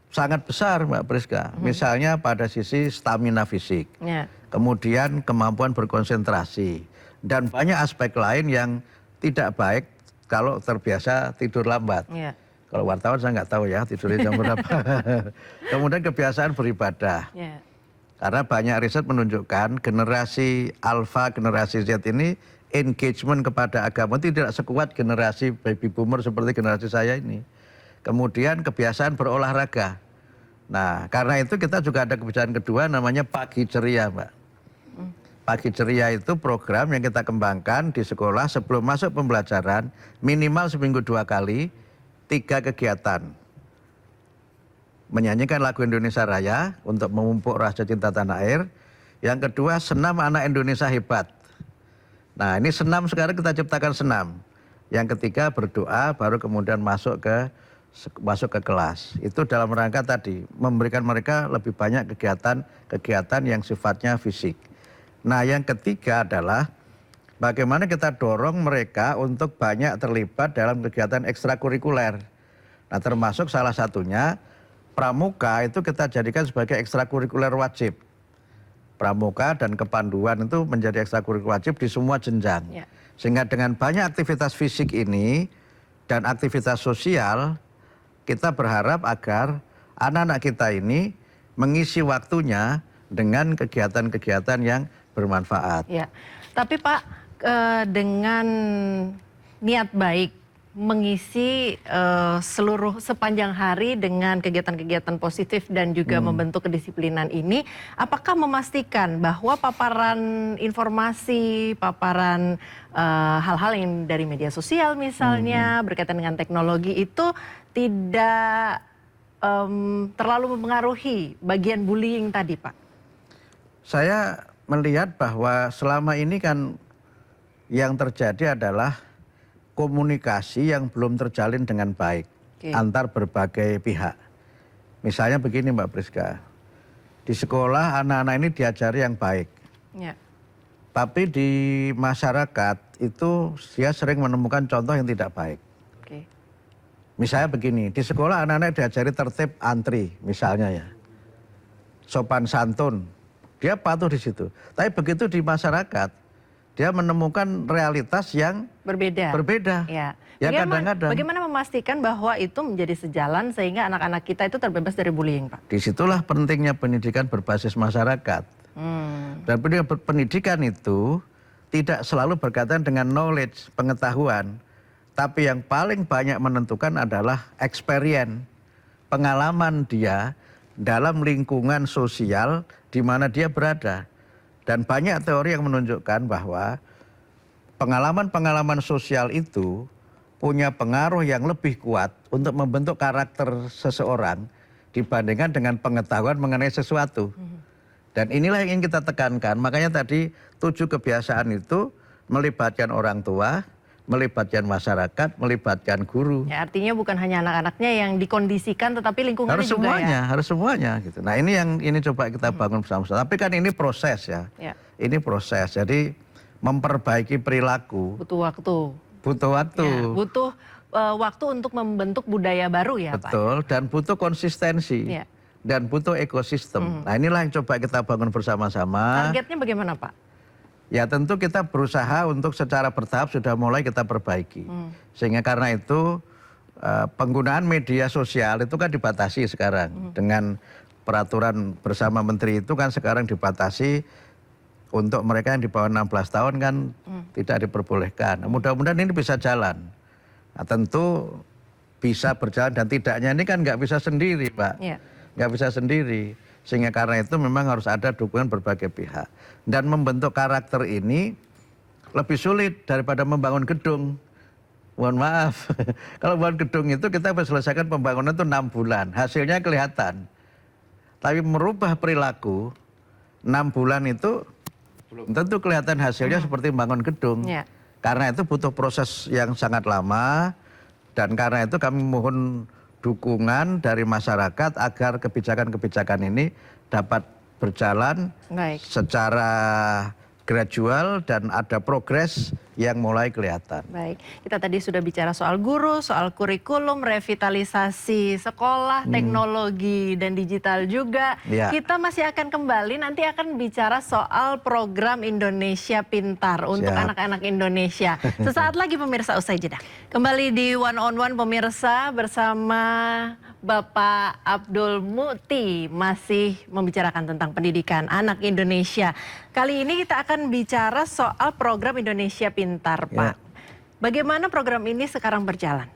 sangat besar Mbak Priska. Misalnya pada sisi stamina fisik. Ya. Kemudian kemampuan berkonsentrasi. Dan banyak aspek lain yang tidak baik kalau terbiasa tidur lambat. Ya. Kalau wartawan saya nggak tahu ya tidurnya jam berapa. Kemudian kebiasaan beribadah. Ya. Karena banyak riset menunjukkan generasi alpha, generasi Z ini engagement kepada agama tidak sekuat generasi baby boomer seperti generasi saya ini. Kemudian kebiasaan berolahraga. Nah, karena itu kita juga ada kebiasaan kedua namanya Pagi Ceria, Mbak. Pagi Ceria itu program yang kita kembangkan di sekolah sebelum masuk pembelajaran, minimal seminggu 2 kali, 3 kegiatan. Menyanyikan lagu Indonesia Raya untuk memupuk rasa cinta tanah air. Yang kedua, senam anak Indonesia hebat. Nah, ini senam sekarang kita ciptakan senam. Yang ketiga, berdoa, baru kemudian masuk ke kelas. Itu dalam rangka tadi memberikan mereka lebih banyak kegiatan yang sifatnya fisik. Nah, yang ketiga adalah bagaimana kita dorong mereka untuk banyak terlibat dalam kegiatan ekstrakurikuler. Nah, termasuk salah satunya pramuka itu kita jadikan sebagai ekstrakurikuler wajib. pramuka dan kepanduan itu menjadi ekstrakurikuler wajib di semua jenjang. Sehingga dengan banyak aktivitas fisik ini dan aktivitas sosial, kita berharap agar anak-anak kita ini mengisi waktunya dengan kegiatan-kegiatan yang bermanfaat. Ya, tapi Pak, dengan niat baik mengisi sepanjang hari dengan kegiatan-kegiatan positif dan juga membentuk kedisiplinan ini, apakah memastikan bahwa paparan informasi, paparan hal-hal yang dari media sosial misalnya berkaitan dengan teknologi itu tidak terlalu mempengaruhi bagian bullying tadi, Pak? Saya melihat bahwa selama ini kan yang terjadi adalah komunikasi yang belum terjalin dengan baik antar berbagai pihak. Misalnya begini Mbak Priska, di sekolah anak-anak ini diajari yang baik. Tapi di masyarakat itu dia sering menemukan contoh yang tidak baik. Misalnya begini, di sekolah anak-anak diajari tertib antri misalnya ya. Sopan santun, dia patuh di situ. Tapi begitu di masyarakat, dia menemukan realitas yang berbeda. Ya. Kadang-kadang. Bagaimana memastikan bahwa itu menjadi sejalan sehingga anak-anak kita itu terbebas dari bullying, Pak? Disitulah pentingnya pendidikan berbasis masyarakat. Dan pendidikan itu tidak selalu berkaitan dengan knowledge, pengetahuan. Tapi yang paling banyak menentukan adalah experience, pengalaman dia dalam lingkungan sosial di mana dia berada. Dan banyak teori yang menunjukkan bahwa pengalaman-pengalaman sosial itu punya pengaruh yang lebih kuat untuk membentuk karakter seseorang dibandingkan dengan pengetahuan mengenai sesuatu. Dan inilah yang ingin kita tekankan, makanya tadi 7 kebiasaan itu melibatkan orang tua, melibatkan masyarakat, melibatkan guru. Ya, artinya bukan hanya anak-anaknya yang dikondisikan, tetapi lingkungannya harus juga semuanya, ya? Harus semuanya. Gitu. Nah ini yang ini coba kita bangun bersama-sama. Tapi kan ini proses ya. Ini proses, jadi memperbaiki perilaku. Butuh waktu. Butuh waktu. Ya, butuh waktu untuk membentuk budaya baru ya Pak? Betul, dan butuh konsistensi. Dan butuh ekosistem. Nah inilah yang coba kita bangun bersama-sama. Targetnya bagaimana Pak? Ya tentu kita berusaha untuk secara bertahap sudah mulai kita perbaiki. Sehingga karena itu penggunaan media sosial itu kan dibatasi sekarang. Dengan peraturan bersama menteri itu kan sekarang dibatasi untuk mereka yang di bawah 16 tahun kan tidak diperbolehkan. Nah, mudah-mudahan ini bisa jalan. Nah, tentu bisa berjalan dan tidaknya ini kan nggak bisa sendiri Pak. Nggak bisa sendiri. Sehingga karena itu memang harus ada dukungan berbagai pihak. Dan membentuk karakter ini lebih sulit daripada membangun gedung. Mohon maaf, kalau membangun gedung itu kita bisa selesaikan pembangunan itu 6 bulan. Hasilnya kelihatan. Tapi merubah perilaku 6 bulan itu belum tentu kelihatan hasilnya seperti membangun gedung. Karena itu butuh proses yang sangat lama. Dan karena itu kami mohon dukungan dari masyarakat agar kebijakan-kebijakan ini dapat berjalan secara gradual dan ada progres yang mulai kelihatan. Baik, kita tadi sudah bicara soal guru, soal kurikulum, revitalisasi sekolah, teknologi dan digital juga. Kita masih akan kembali, nanti akan bicara soal program Indonesia Pintar untuk anak-anak Indonesia. Sesaat lagi pemirsa, usai jeda. Kembali di One on One pemirsa bersama Bapak Abdul Muti masih membicarakan tentang pendidikan anak Indonesia. Kali ini kita akan bicara soal program Indonesia Pintar, Pak. Bagaimana program ini sekarang berjalan?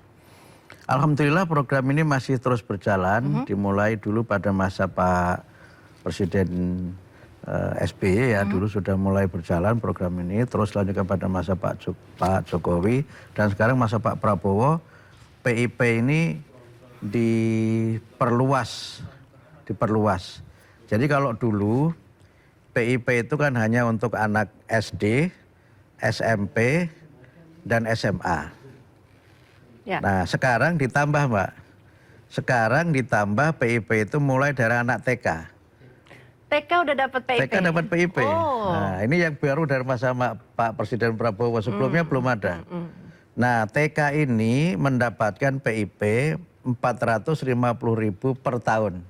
Alhamdulillah program ini masih terus berjalan. Dimulai dulu pada masa Pak Presiden SBY ya, dulu sudah mulai berjalan program ini. Terus lanjutkan pada masa Pak Jokowi dan sekarang masa Pak Prabowo. PIP ini diperluas. Jadi kalau dulu PIP itu kan hanya untuk anak SD, SMP, dan SMA. Nah sekarang ditambah Mbak. Sekarang ditambah PIP itu mulai dari anak TK. TK udah dapat PIP? TK dapat PIP. Nah ini yang baru dari masa Pak Presiden Prabowo, sebelumnya belum ada. Nah TK ini mendapatkan PIP 450.000 per tahun.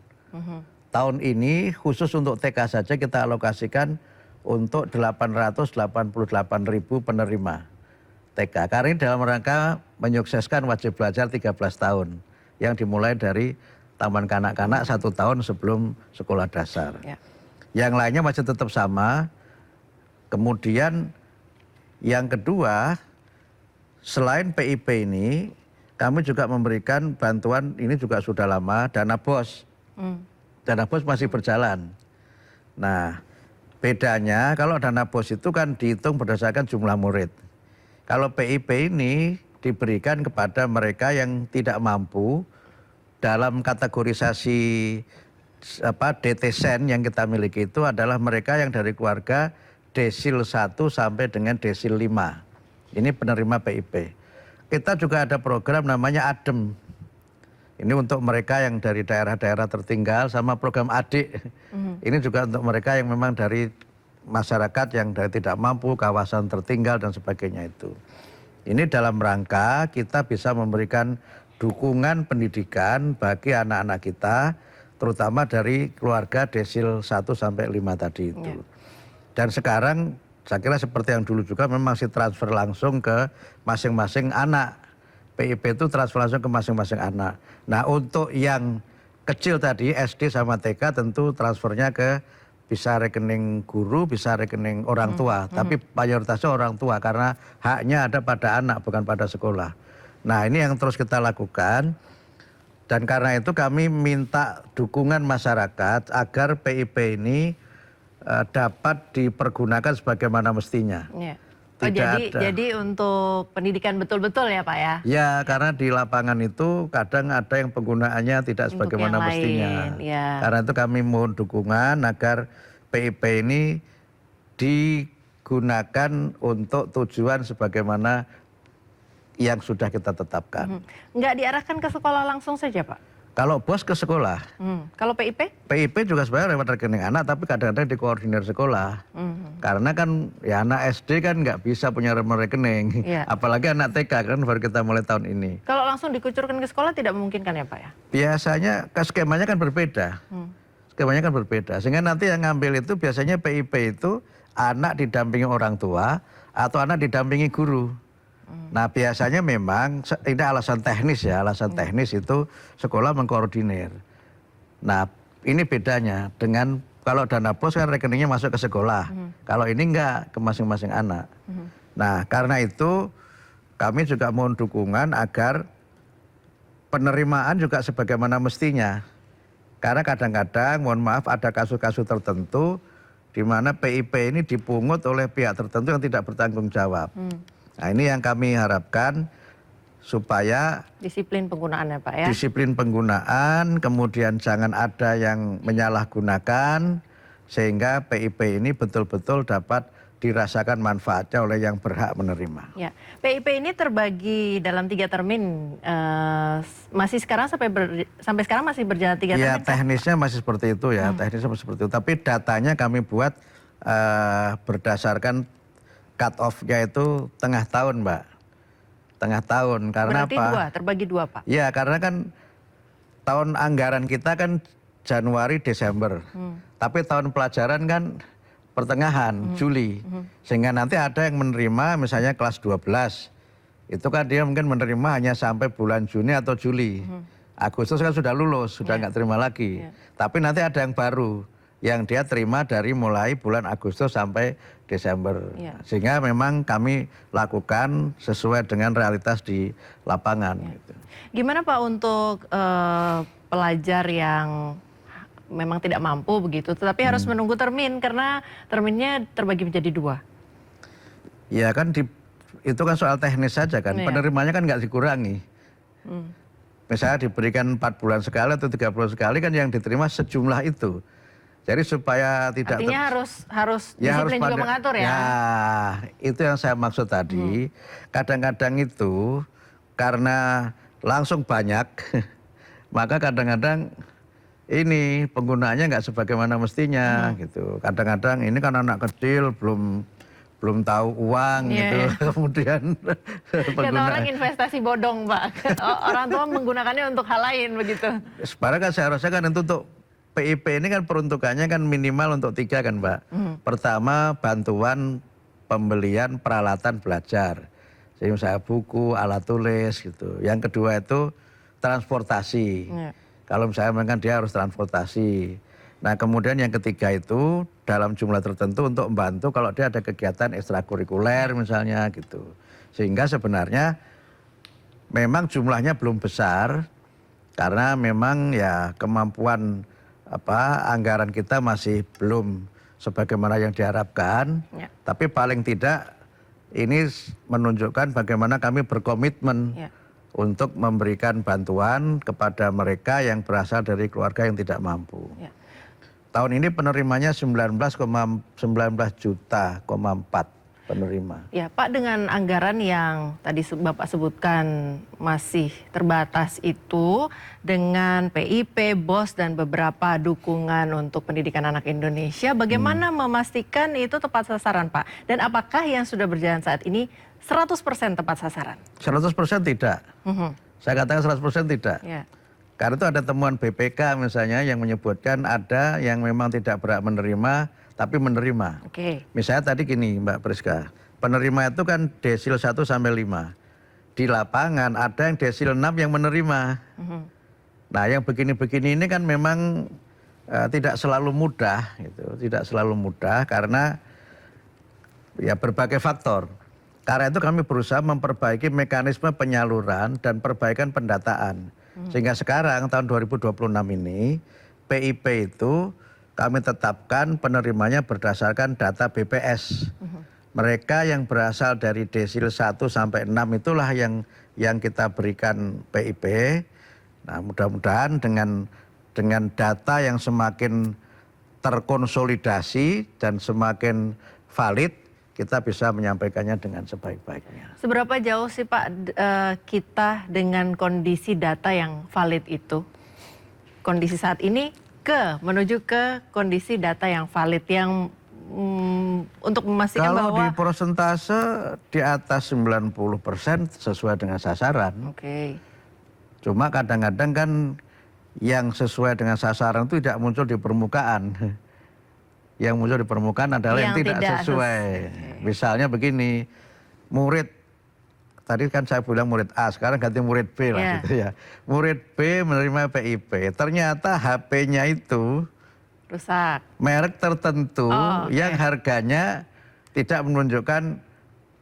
tahun ini khusus untuk TK saja kita alokasikan untuk 888.000 penerima TK. Karena ini dalam rangka menyukseskan wajib belajar 13 tahun yang dimulai dari taman kanak-kanak 1 tahun sebelum sekolah dasar. Ya. Yang lainnya masih tetap sama. Kemudian yang kedua, selain PIP ini, kami juga memberikan bantuan, ini juga sudah lama, dana BOS. Dana BOS masih berjalan. Nah, bedanya kalau dana BOS itu kan dihitung berdasarkan jumlah murid. Kalau PIP ini diberikan kepada mereka yang tidak mampu dalam kategorisasi DTSEN yang kita miliki itu adalah mereka yang dari keluarga desil 1 sampai dengan desil 5. Ini penerima PIP. Kita juga ada program namanya ADEM. Ini untuk mereka yang dari daerah-daerah tertinggal sama program ADIK. Ini juga untuk mereka yang memang dari masyarakat yang dari tidak mampu, kawasan tertinggal dan sebagainya itu. Ini dalam rangka kita bisa memberikan dukungan pendidikan bagi anak-anak kita, terutama dari keluarga desil 1 sampai 5 tadi itu. Dan sekarang saya kira seperti yang dulu juga memang masih transfer langsung ke masing-masing anak. PIP itu transfer langsung ke masing-masing anak. Nah untuk yang kecil tadi SD sama TK tentu transfernya ke bisa rekening guru, bisa rekening orang tua. Tapi mayoritasnya orang tua karena haknya ada pada anak bukan pada sekolah. Nah ini yang terus kita lakukan. Dan karena itu kami minta dukungan masyarakat agar PIP ini dapat dipergunakan sebagaimana mestinya. Ya. Oh, jadi untuk pendidikan betul-betul ya Pak ya? Ya, karena di lapangan itu kadang ada yang penggunaannya tidak sebagaimana mestinya. Ya. Karena itu kami mohon dukungan agar PIP ini digunakan untuk tujuan sebagaimana yang sudah kita tetapkan. Nggak diarahkan ke sekolah langsung saja Pak? Kalau BOS ke sekolah. Kalau PIP? PIP juga sebenarnya lewat rekening anak, tapi kadang-kadang dikoordinir sekolah. Karena kan ya anak SD kan nggak bisa punya nomor rekening. Ya. Apalagi anak TK kan baru kita mulai tahun ini. Kalau langsung dikucurkan ke sekolah tidak memungkinkan ya Pak ya? Biasanya skemanya kan berbeda. Skemanya kan berbeda. Sehingga nanti yang ngambil itu biasanya PIP itu anak didampingi orang tua atau anak didampingi guru. Nah biasanya memang ini alasan teknis ya, alasan teknis itu sekolah mengkoordinir. Nah ini bedanya dengan kalau dana BOS kan rekeningnya masuk ke sekolah. Kalau ini enggak, ke masing-masing anak. Nah karena itu kami juga mohon dukungan agar penerimaan juga sebagaimana mestinya. Karena kadang-kadang mohon maaf ada kasus-kasus tertentu di mana PIP ini dipungut oleh pihak tertentu yang tidak bertanggung jawab. Nah ini yang kami harapkan supaya disiplin penggunaan ya Pak ya? Disiplin penggunaan, kemudian jangan ada yang menyalahgunakan sehingga PIP ini betul-betul dapat dirasakan manfaatnya oleh yang berhak menerima. Ya, PIP ini terbagi dalam 3 termin, masih sekarang sampai sekarang masih berjalan 3 termin? Ya teknisnya masih seperti itu ya, teknisnya masih seperti itu. Tapi datanya kami buat berdasarkan cut off-nya itu tengah tahun Mbak. Tengah tahun, karena berarti apa? Terbagi dua Pak? Ya karena kan tahun anggaran kita kan Januari, Desember. Tapi tahun pelajaran kan pertengahan, Juli. Sehingga nanti ada yang menerima misalnya kelas 12. Itu kan dia mungkin menerima hanya sampai bulan Juni atau Juli. Agustus kan sudah lulus, sudah nggak terima lagi. Tapi nanti ada yang baru, yang dia terima dari mulai bulan Agustus sampai Desember. Sehingga memang kami lakukan sesuai dengan realitas di lapangan. Gitu. Gimana Pak untuk pelajar yang memang tidak mampu begitu, tetapi harus menunggu termin karena terminnya terbagi menjadi 2? Ya kan itu kan soal teknis saja kan, penerimanya kan nggak dikurangi. Misalnya diberikan 4 bulan sekali atau 3 bulan sekali kan yang diterima sejumlah itu. Jadi supaya tidak artinya harus disiplin juga mengatur ya. Ya, itu yang saya maksud tadi. Kadang-kadang itu karena langsung banyak, maka kadang-kadang ini penggunaannya nggak sebagaimana mestinya gitu. Kadang-kadang ini kan anak kecil belum tahu uang gitu. Kemudian kata orang investasi bodong Pak. Orang tua menggunakannya untuk hal lain begitu. Sebenarnya kan seharusnya kan itu untuk PIP ini kan peruntukannya kan minimal untuk 3 kan Mbak. Pertama bantuan pembelian peralatan belajar. Jadi misalnya buku, alat tulis gitu. Yang kedua itu transportasi. Kalau misalnya memang dia harus transportasi. Nah kemudian yang ketiga itu dalam jumlah tertentu untuk membantu kalau dia ada kegiatan ekstrakurikuler misalnya gitu. Sehingga sebenarnya memang jumlahnya belum besar karena memang ya kemampuan anggaran kita masih belum sebagaimana yang diharapkan. Tapi paling tidak ini menunjukkan bagaimana kami berkomitmen untuk memberikan bantuan kepada mereka yang berasal dari keluarga yang tidak mampu. Tahun ini penerimanya 19,4 juta penerima. Ya Pak, dengan anggaran yang tadi Bapak sebutkan masih terbatas itu, dengan PIP, BOS dan beberapa dukungan untuk pendidikan anak Indonesia, bagaimana memastikan itu tepat sasaran Pak? Dan apakah yang sudah berjalan saat ini 100% tepat sasaran? 100% tidak. Saya katakan 100% tidak. Karena itu ada temuan BPK misalnya yang menyebutkan ada yang memang tidak berhak menerima tapi menerima. Misalnya tadi gini Mbak Priska, penerima itu kan desil 1 sampai 5. Di lapangan ada yang desil 6 yang menerima. Nah yang begini-begini ini kan memang tidak selalu mudah gitu. Tidak selalu mudah karena ya berbagai faktor. Karena itu kami berusaha memperbaiki mekanisme penyaluran dan perbaikan pendataan. Sehingga sekarang tahun 2026 ini PIP itu kami tetapkan penerimanya berdasarkan data BPS. Mereka yang berasal dari desil 1 sampai 6 itulah yang kita berikan PIP. Nah mudah-mudahan dengan data yang semakin terkonsolidasi dan semakin valid, kita bisa menyampaikannya dengan sebaik-baiknya. Seberapa jauh sih Pak kita dengan kondisi data yang valid itu? Kondisi saat ini menuju ke kondisi data yang valid yang untuk memastikan kalau bahwa... Kalau di persentase di atas 90% sesuai dengan sasaran. Cuma kadang-kadang kan yang sesuai dengan sasaran itu tidak muncul di permukaan. Yang muncul di permukaan adalah yang tidak sesuai. Misalnya begini, murid, tadi kan saya bilang murid A, sekarang ganti murid B lah gitu ya. Murid B menerima PIP, ternyata HP-nya itu rusak. Merek tertentu yang harganya tidak menunjukkan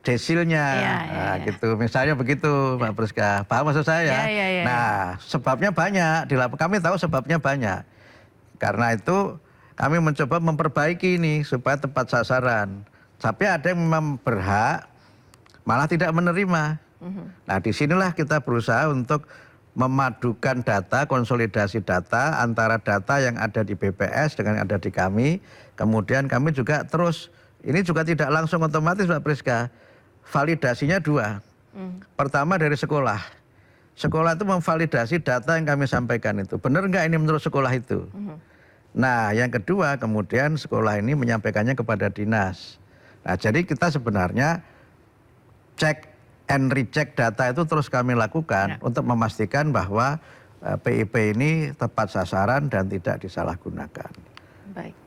desilnya. Nah gitu, misalnya begitu Mbak Priska, paham maksud saya? Nah sebabnya banyak, kami tahu sebabnya banyak. Karena itu kami mencoba memperbaiki ini supaya tepat sasaran. Tapi ada yang memang berhak malah tidak menerima. Nah disinilah kita berusaha untuk memadukan data, konsolidasi data antara data yang ada di BPS dengan yang ada di kami. Kemudian kami juga terus, ini juga tidak langsung otomatis Mbak Priska, validasinya 2. Pertama dari sekolah. Sekolah itu memvalidasi data yang kami sampaikan itu. Benar nggak ini menurut sekolah itu? Nah yang kedua kemudian sekolah ini menyampaikannya kepada dinas. Nah jadi kita sebenarnya cek and recheck data itu terus kami lakukan untuk memastikan bahwa PIP ini tepat sasaran dan tidak disalahgunakan. Baik.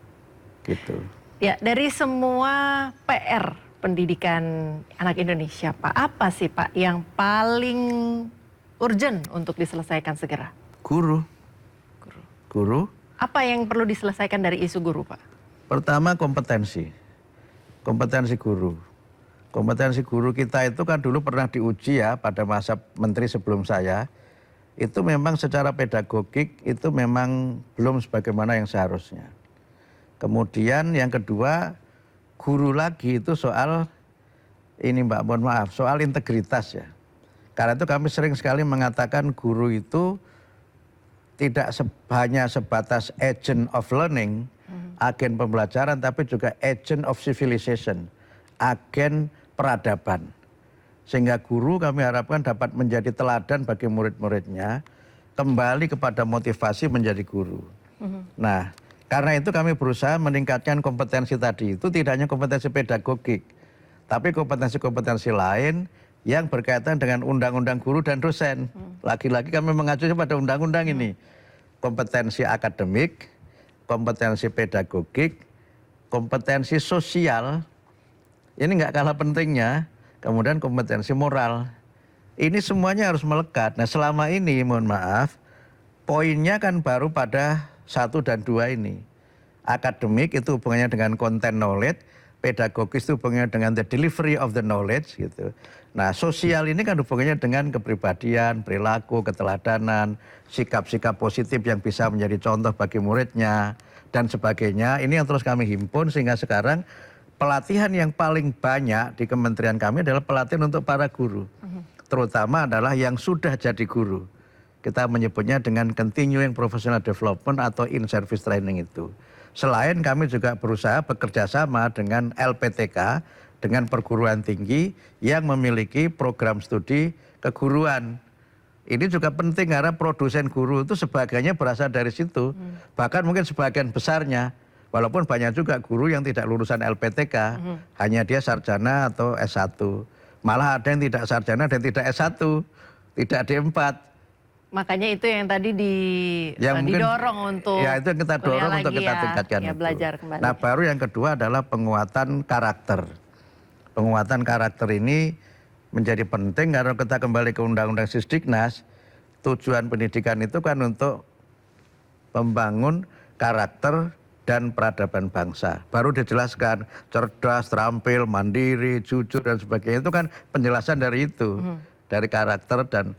Gitu. Ya dari semua PR pendidikan anak Indonesia Pak, apa sih Pak yang paling urgent untuk diselesaikan segera? Guru. Apa yang perlu diselesaikan dari isu guru Pak? Pertama kompetensi guru. Kompetensi guru kita itu kan dulu pernah diuji ya pada masa menteri sebelum saya. Itu memang secara pedagogik itu memang belum sebagaimana yang seharusnya. Kemudian yang kedua guru lagi itu soal ini Mbak, mohon maaf, soal integritas ya. Karena itu kami sering sekali mengatakan guru itu tidak hanya sebatas agent of learning, agen pembelajaran, tapi juga agent of civilization, agen peradaban. Sehingga guru kami harapkan dapat menjadi teladan bagi murid-muridnya, kembali kepada motivasi menjadi guru. Nah, karena itu kami berusaha meningkatkan kompetensi tadi itu tidak hanya kompetensi pedagogik, tapi kompetensi-kompetensi lain yang berkaitan dengan undang-undang guru dan dosen. Lagi-lagi kami mengacu pada undang-undang ini. Kompetensi akademik, kompetensi pedagogik, kompetensi sosial, ini nggak kalah pentingnya, kemudian kompetensi moral. Ini semuanya harus melekat. Nah selama ini mohon maaf, poinnya kan baru pada 1 dan 2 ini. Akademik itu hubungannya dengan content knowledge, pedagogis itu hubungannya dengan the delivery of the knowledge gitu. Nah sosial ini kan hubungannya dengan kepribadian, perilaku, keteladanan, sikap-sikap positif yang bisa menjadi contoh bagi muridnya dan sebagainya. Ini yang terus kami himpun sehingga sekarang pelatihan yang paling banyak di kementerian kami adalah pelatihan untuk para guru. Terutama adalah yang sudah jadi guru. Kita menyebutnya dengan continuing professional development atau in-service training itu. Selain kami juga berusaha bekerja sama dengan LPTK, dengan perguruan tinggi yang memiliki program studi keguruan. Ini juga penting karena produsen guru itu sebagiannya berasal dari situ. Bahkan mungkin sebagian besarnya, walaupun banyak juga guru yang tidak lulusan LPTK, hanya dia sarjana atau S1. Malah ada yang tidak sarjana dan tidak S1, tidak D4. Makanya itu yang tadi Yang mungkin, didorong untuk ya itu yang kita dorong untuk kita tingkatkan ya, itu. belajar kembali. Nah baru yang kedua adalah penguatan karakter. Penguatan karakter ini menjadi penting karena kita kembali ke Undang-Undang Sisdiknas, tujuan pendidikan itu kan untuk membangun karakter dan peradaban bangsa. Baru dijelaskan cerdas, terampil, mandiri, jujur dan sebagainya. Itu kan penjelasan dari itu. Dari karakter dan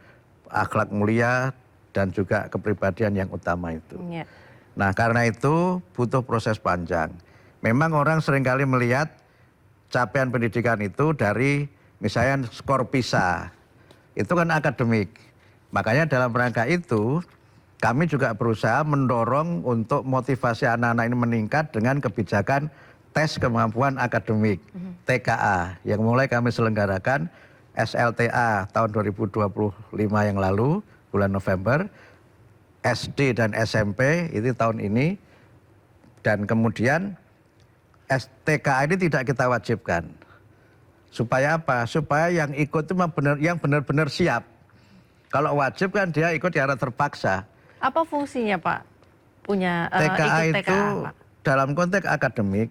akhlak mulia dan juga kepribadian yang utama itu. Ya. Nah karena itu butuh proses panjang. Memang orang seringkali melihat capaian pendidikan itu dari misalnya skor PISA. Itu kan akademik. Makanya dalam rangka itu kami juga berusaha mendorong untuk motivasi anak-anak ini meningkat dengan kebijakan tes kemampuan akademik, TKA, yang mulai kami selenggarakan SLTA tahun 2025 yang lalu, bulan November, SD dan SMP itu tahun ini, dan kemudian TKA ini tidak kita wajibkan. Supaya apa? Supaya yang ikut itu yang benar-benar siap. Kalau wajib kan dia ikut secara terpaksa. Apa fungsinya Pak? Punya TKA ikut itu TKA, Pak? Dalam konteks akademik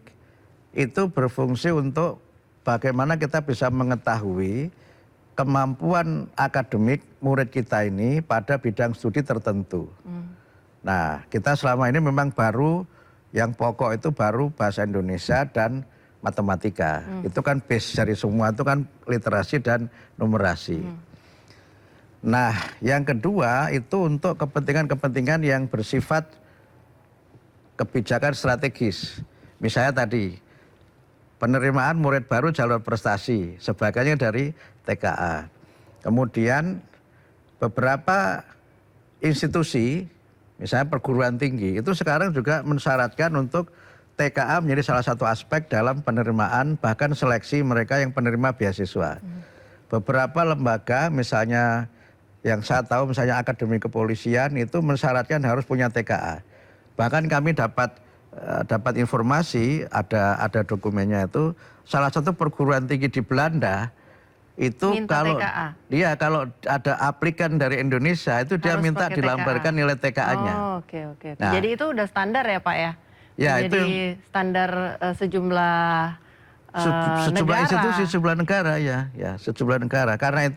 itu berfungsi untuk bagaimana kita bisa mengetahui kemampuan akademik murid kita ini pada bidang studi tertentu. Nah kita selama ini memang baru yang pokok itu baru bahasa Indonesia dan matematika. Itu kan base dari semua itu kan literasi dan numerasi. Nah, yang kedua itu untuk kepentingan-kepentingan yang bersifat kebijakan strategis. Misalnya tadi, penerimaan murid baru jalur prestasi, sebagainya dari TKA. Kemudian beberapa institusi, misalnya perguruan tinggi, itu sekarang juga mensyaratkan untuk TKA menjadi salah satu aspek dalam penerimaan bahkan seleksi mereka yang penerima beasiswa. Beberapa lembaga misalnya yang saya tahu misalnya Akademi Kepolisian itu mensyaratkan harus punya TKA. Bahkan kami dapat informasi ada dokumennya itu salah satu perguruan tinggi di Belanda itu minta kalau TKA. dia kalau ada aplikan dari Indonesia itu dia Harus minta pakai dilamparkan TKA. nilai TKA-nya. Oh, oke. Nah, jadi itu udah standar ya Pak ya? Ya, jadi itu standar sejumlah sejumlah negara. institusi, sejumlah negara ya, sejumlah negara. Karena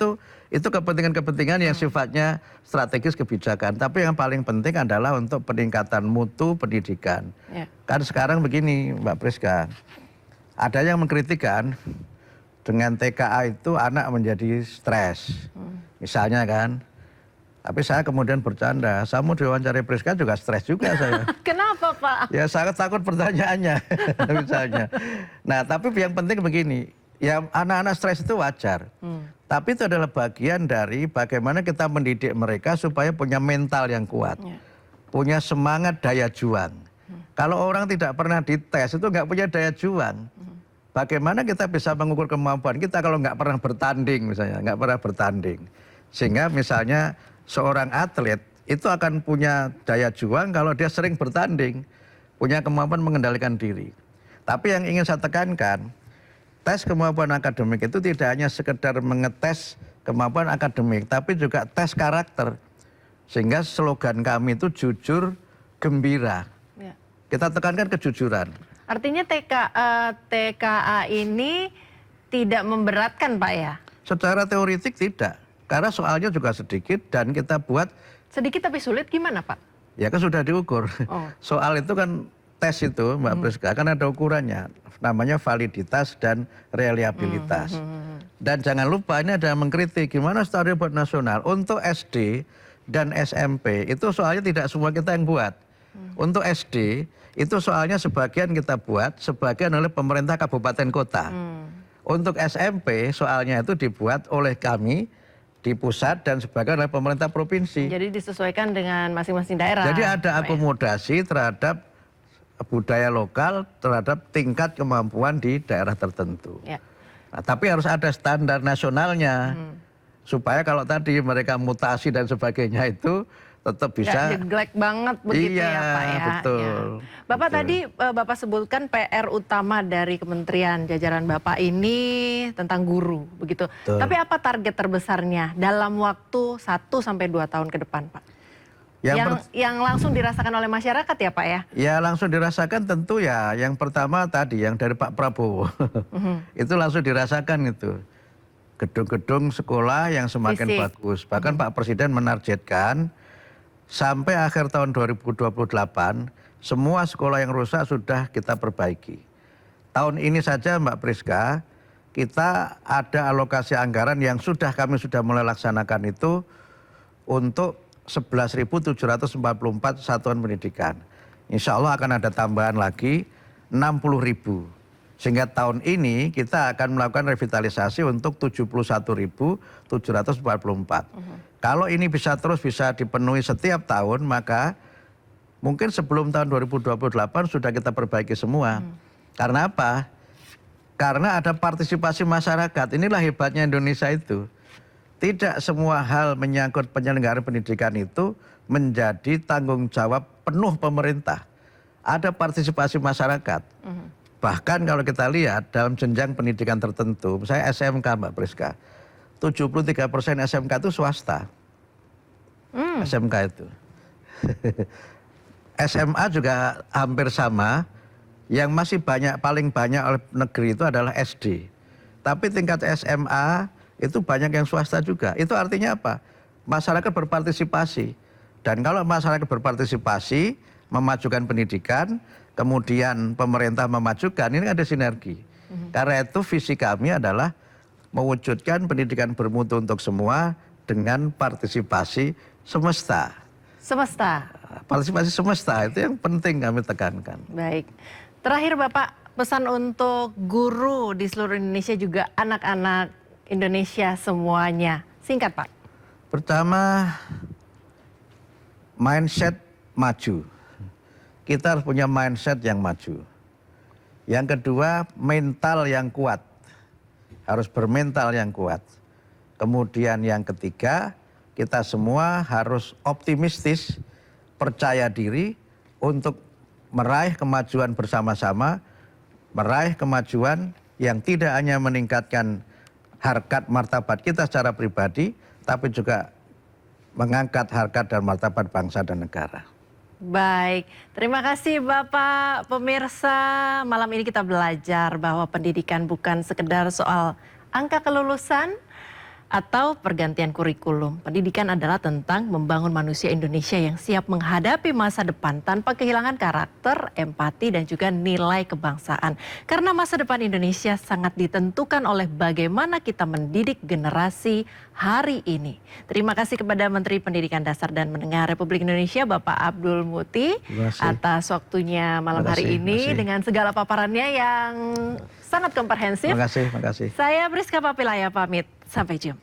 itu kepentingan-kepentingan yang sifatnya strategis kebijakan. Tapi yang paling penting adalah untuk peningkatan mutu pendidikan. Ya. Kan sekarang begini Mbak Priska, ada yang mengkritikkan dengan TKA itu anak menjadi stres, misalnya kan. Tapi saya kemudian bercanda, saya mau diwawancari Priska juga stres juga saya. Kenapa Pak? Ya sangat takut pertanyaannya misalnya. Nah tapi yang penting begini, ya anak-anak stres itu wajar. Tapi itu adalah bagian dari bagaimana kita mendidik mereka supaya punya mental yang kuat. Punya semangat daya juang. Kalau orang tidak pernah dites itu nggak punya daya juang. Bagaimana kita bisa mengukur kemampuan kita kalau nggak pernah bertanding misalnya, nggak pernah bertanding. Sehingga misalnya seorang atlet itu akan punya daya juang kalau dia sering bertanding, punya kemampuan mengendalikan diri. Tapi yang ingin saya tekankan, tes kemampuan akademik itu tidak hanya sekedar mengetes kemampuan akademik, tapi juga tes karakter. Sehingga slogan kami itu jujur, gembira. Ya. kita tekankan kejujuran. Artinya TKA ini tidak memberatkan Pak ya? Secara teoretik tidak, karena soalnya juga sedikit dan kita buat. Sedikit tapi sulit gimana Pak? Ya kan sudah diukur. Oh. Soal itu kan tes itu Mbak Priska, kan ada ukurannya. Namanya validitas dan reliabilitas. Dan jangan lupa ini ada yang mengkritik, gimana standar buat nasional. Untuk SD dan SMP itu soalnya tidak semua kita yang buat. Untuk SD itu soalnya sebagian kita buat, sebagian oleh pemerintah kabupaten kota. Untuk SMP soalnya itu dibuat oleh kami di pusat dan sebagian oleh pemerintah provinsi. Jadi disesuaikan dengan masing-masing daerah. Jadi ada akomodasi terhadap budaya lokal, terhadap tingkat kemampuan di daerah tertentu. Ya. Nah, tapi harus ada standar nasionalnya. Supaya kalau tadi mereka mutasi dan sebagainya itu tetap bisa. Ya, jelek banget begitu iya, ya Pak ya. Betul. Ya. Bapak betul. tadi Bapak sebutkan PR utama dari kementerian jajaran Bapak ini tentang guru begitu. Betul. Tapi apa target terbesarnya dalam waktu 1 sampai 2 tahun ke depan Pak? Yang langsung dirasakan oleh masyarakat ya Pak ya? Ya langsung dirasakan tentu ya. Yang pertama tadi yang dari Pak Prabowo. Itu langsung dirasakan itu. Gedung-gedung sekolah yang semakin bagus. Bahkan Pak Presiden menargetkan sampai akhir tahun 2028 semua sekolah yang rusak sudah kita perbaiki. Tahun ini saja Mbak Priska, kita ada alokasi anggaran yang kami sudah mulai laksanakan itu untuk 11.744 satuan pendidikan. Insya Allah akan ada tambahan lagi 60.000. Sehingga tahun ini kita akan melakukan revitalisasi untuk 71.744. Kalau ini bisa dipenuhi setiap tahun, maka mungkin sebelum tahun 2028 sudah kita perbaiki semua. Karena apa? Karena ada partisipasi masyarakat. Inilah hebatnya Indonesia itu. Tidak semua hal menyangkut penyelenggaraan pendidikan itu menjadi tanggung jawab penuh pemerintah. Ada partisipasi masyarakat. Bahkan kalau kita lihat dalam jenjang pendidikan tertentu, misalnya SMK Mbak Priska, 73% SMK itu swasta. SMK itu. SMA juga hampir sama, yang masih paling banyak oleh negeri itu adalah SD. Tapi tingkat SMA itu banyak yang swasta juga. Itu artinya apa? Masyarakat berpartisipasi. Dan kalau masyarakat berpartisipasi, memajukan pendidikan, kemudian pemerintah memajukan, ini ada sinergi. Karena itu visi kami adalah mewujudkan pendidikan bermutu untuk semua dengan partisipasi semesta. Semesta. Partisipasi semesta itu yang penting kami tekankan. Baik. Terakhir Bapak, pesan untuk guru di seluruh Indonesia juga anak-anak Indonesia semuanya. Singkat Pak. Pertama, mindset maju. Kita harus punya mindset yang maju. Yang kedua, mental yang kuat. Harus bermental yang kuat. Kemudian yang ketiga, kita semua harus optimistis, percaya diri untuk meraih kemajuan bersama-sama, meraih kemajuan yang tidak hanya meningkatkan harkat martabat kita secara pribadi, tapi juga mengangkat harkat dan martabat bangsa dan negara. Baik, terima kasih Bapak. Pemirsa, malam ini kita belajar bahwa pendidikan bukan sekedar soal angka kelulusan atau pergantian kurikulum. Pendidikan adalah tentang membangun manusia Indonesia yang siap menghadapi masa depan tanpa kehilangan karakter, empati, dan juga nilai kebangsaan. Karena masa depan Indonesia sangat ditentukan oleh bagaimana kita mendidik generasi hari ini. Terima kasih kepada Menteri Pendidikan Dasar dan Menengah Republik Indonesia, Bapak Abdul Muti, atas waktunya malam hari ini dengan segala paparannya yang sangat komprehensif. Terima kasih. Saya Priska Papilaya pamit. Sampai jumpa.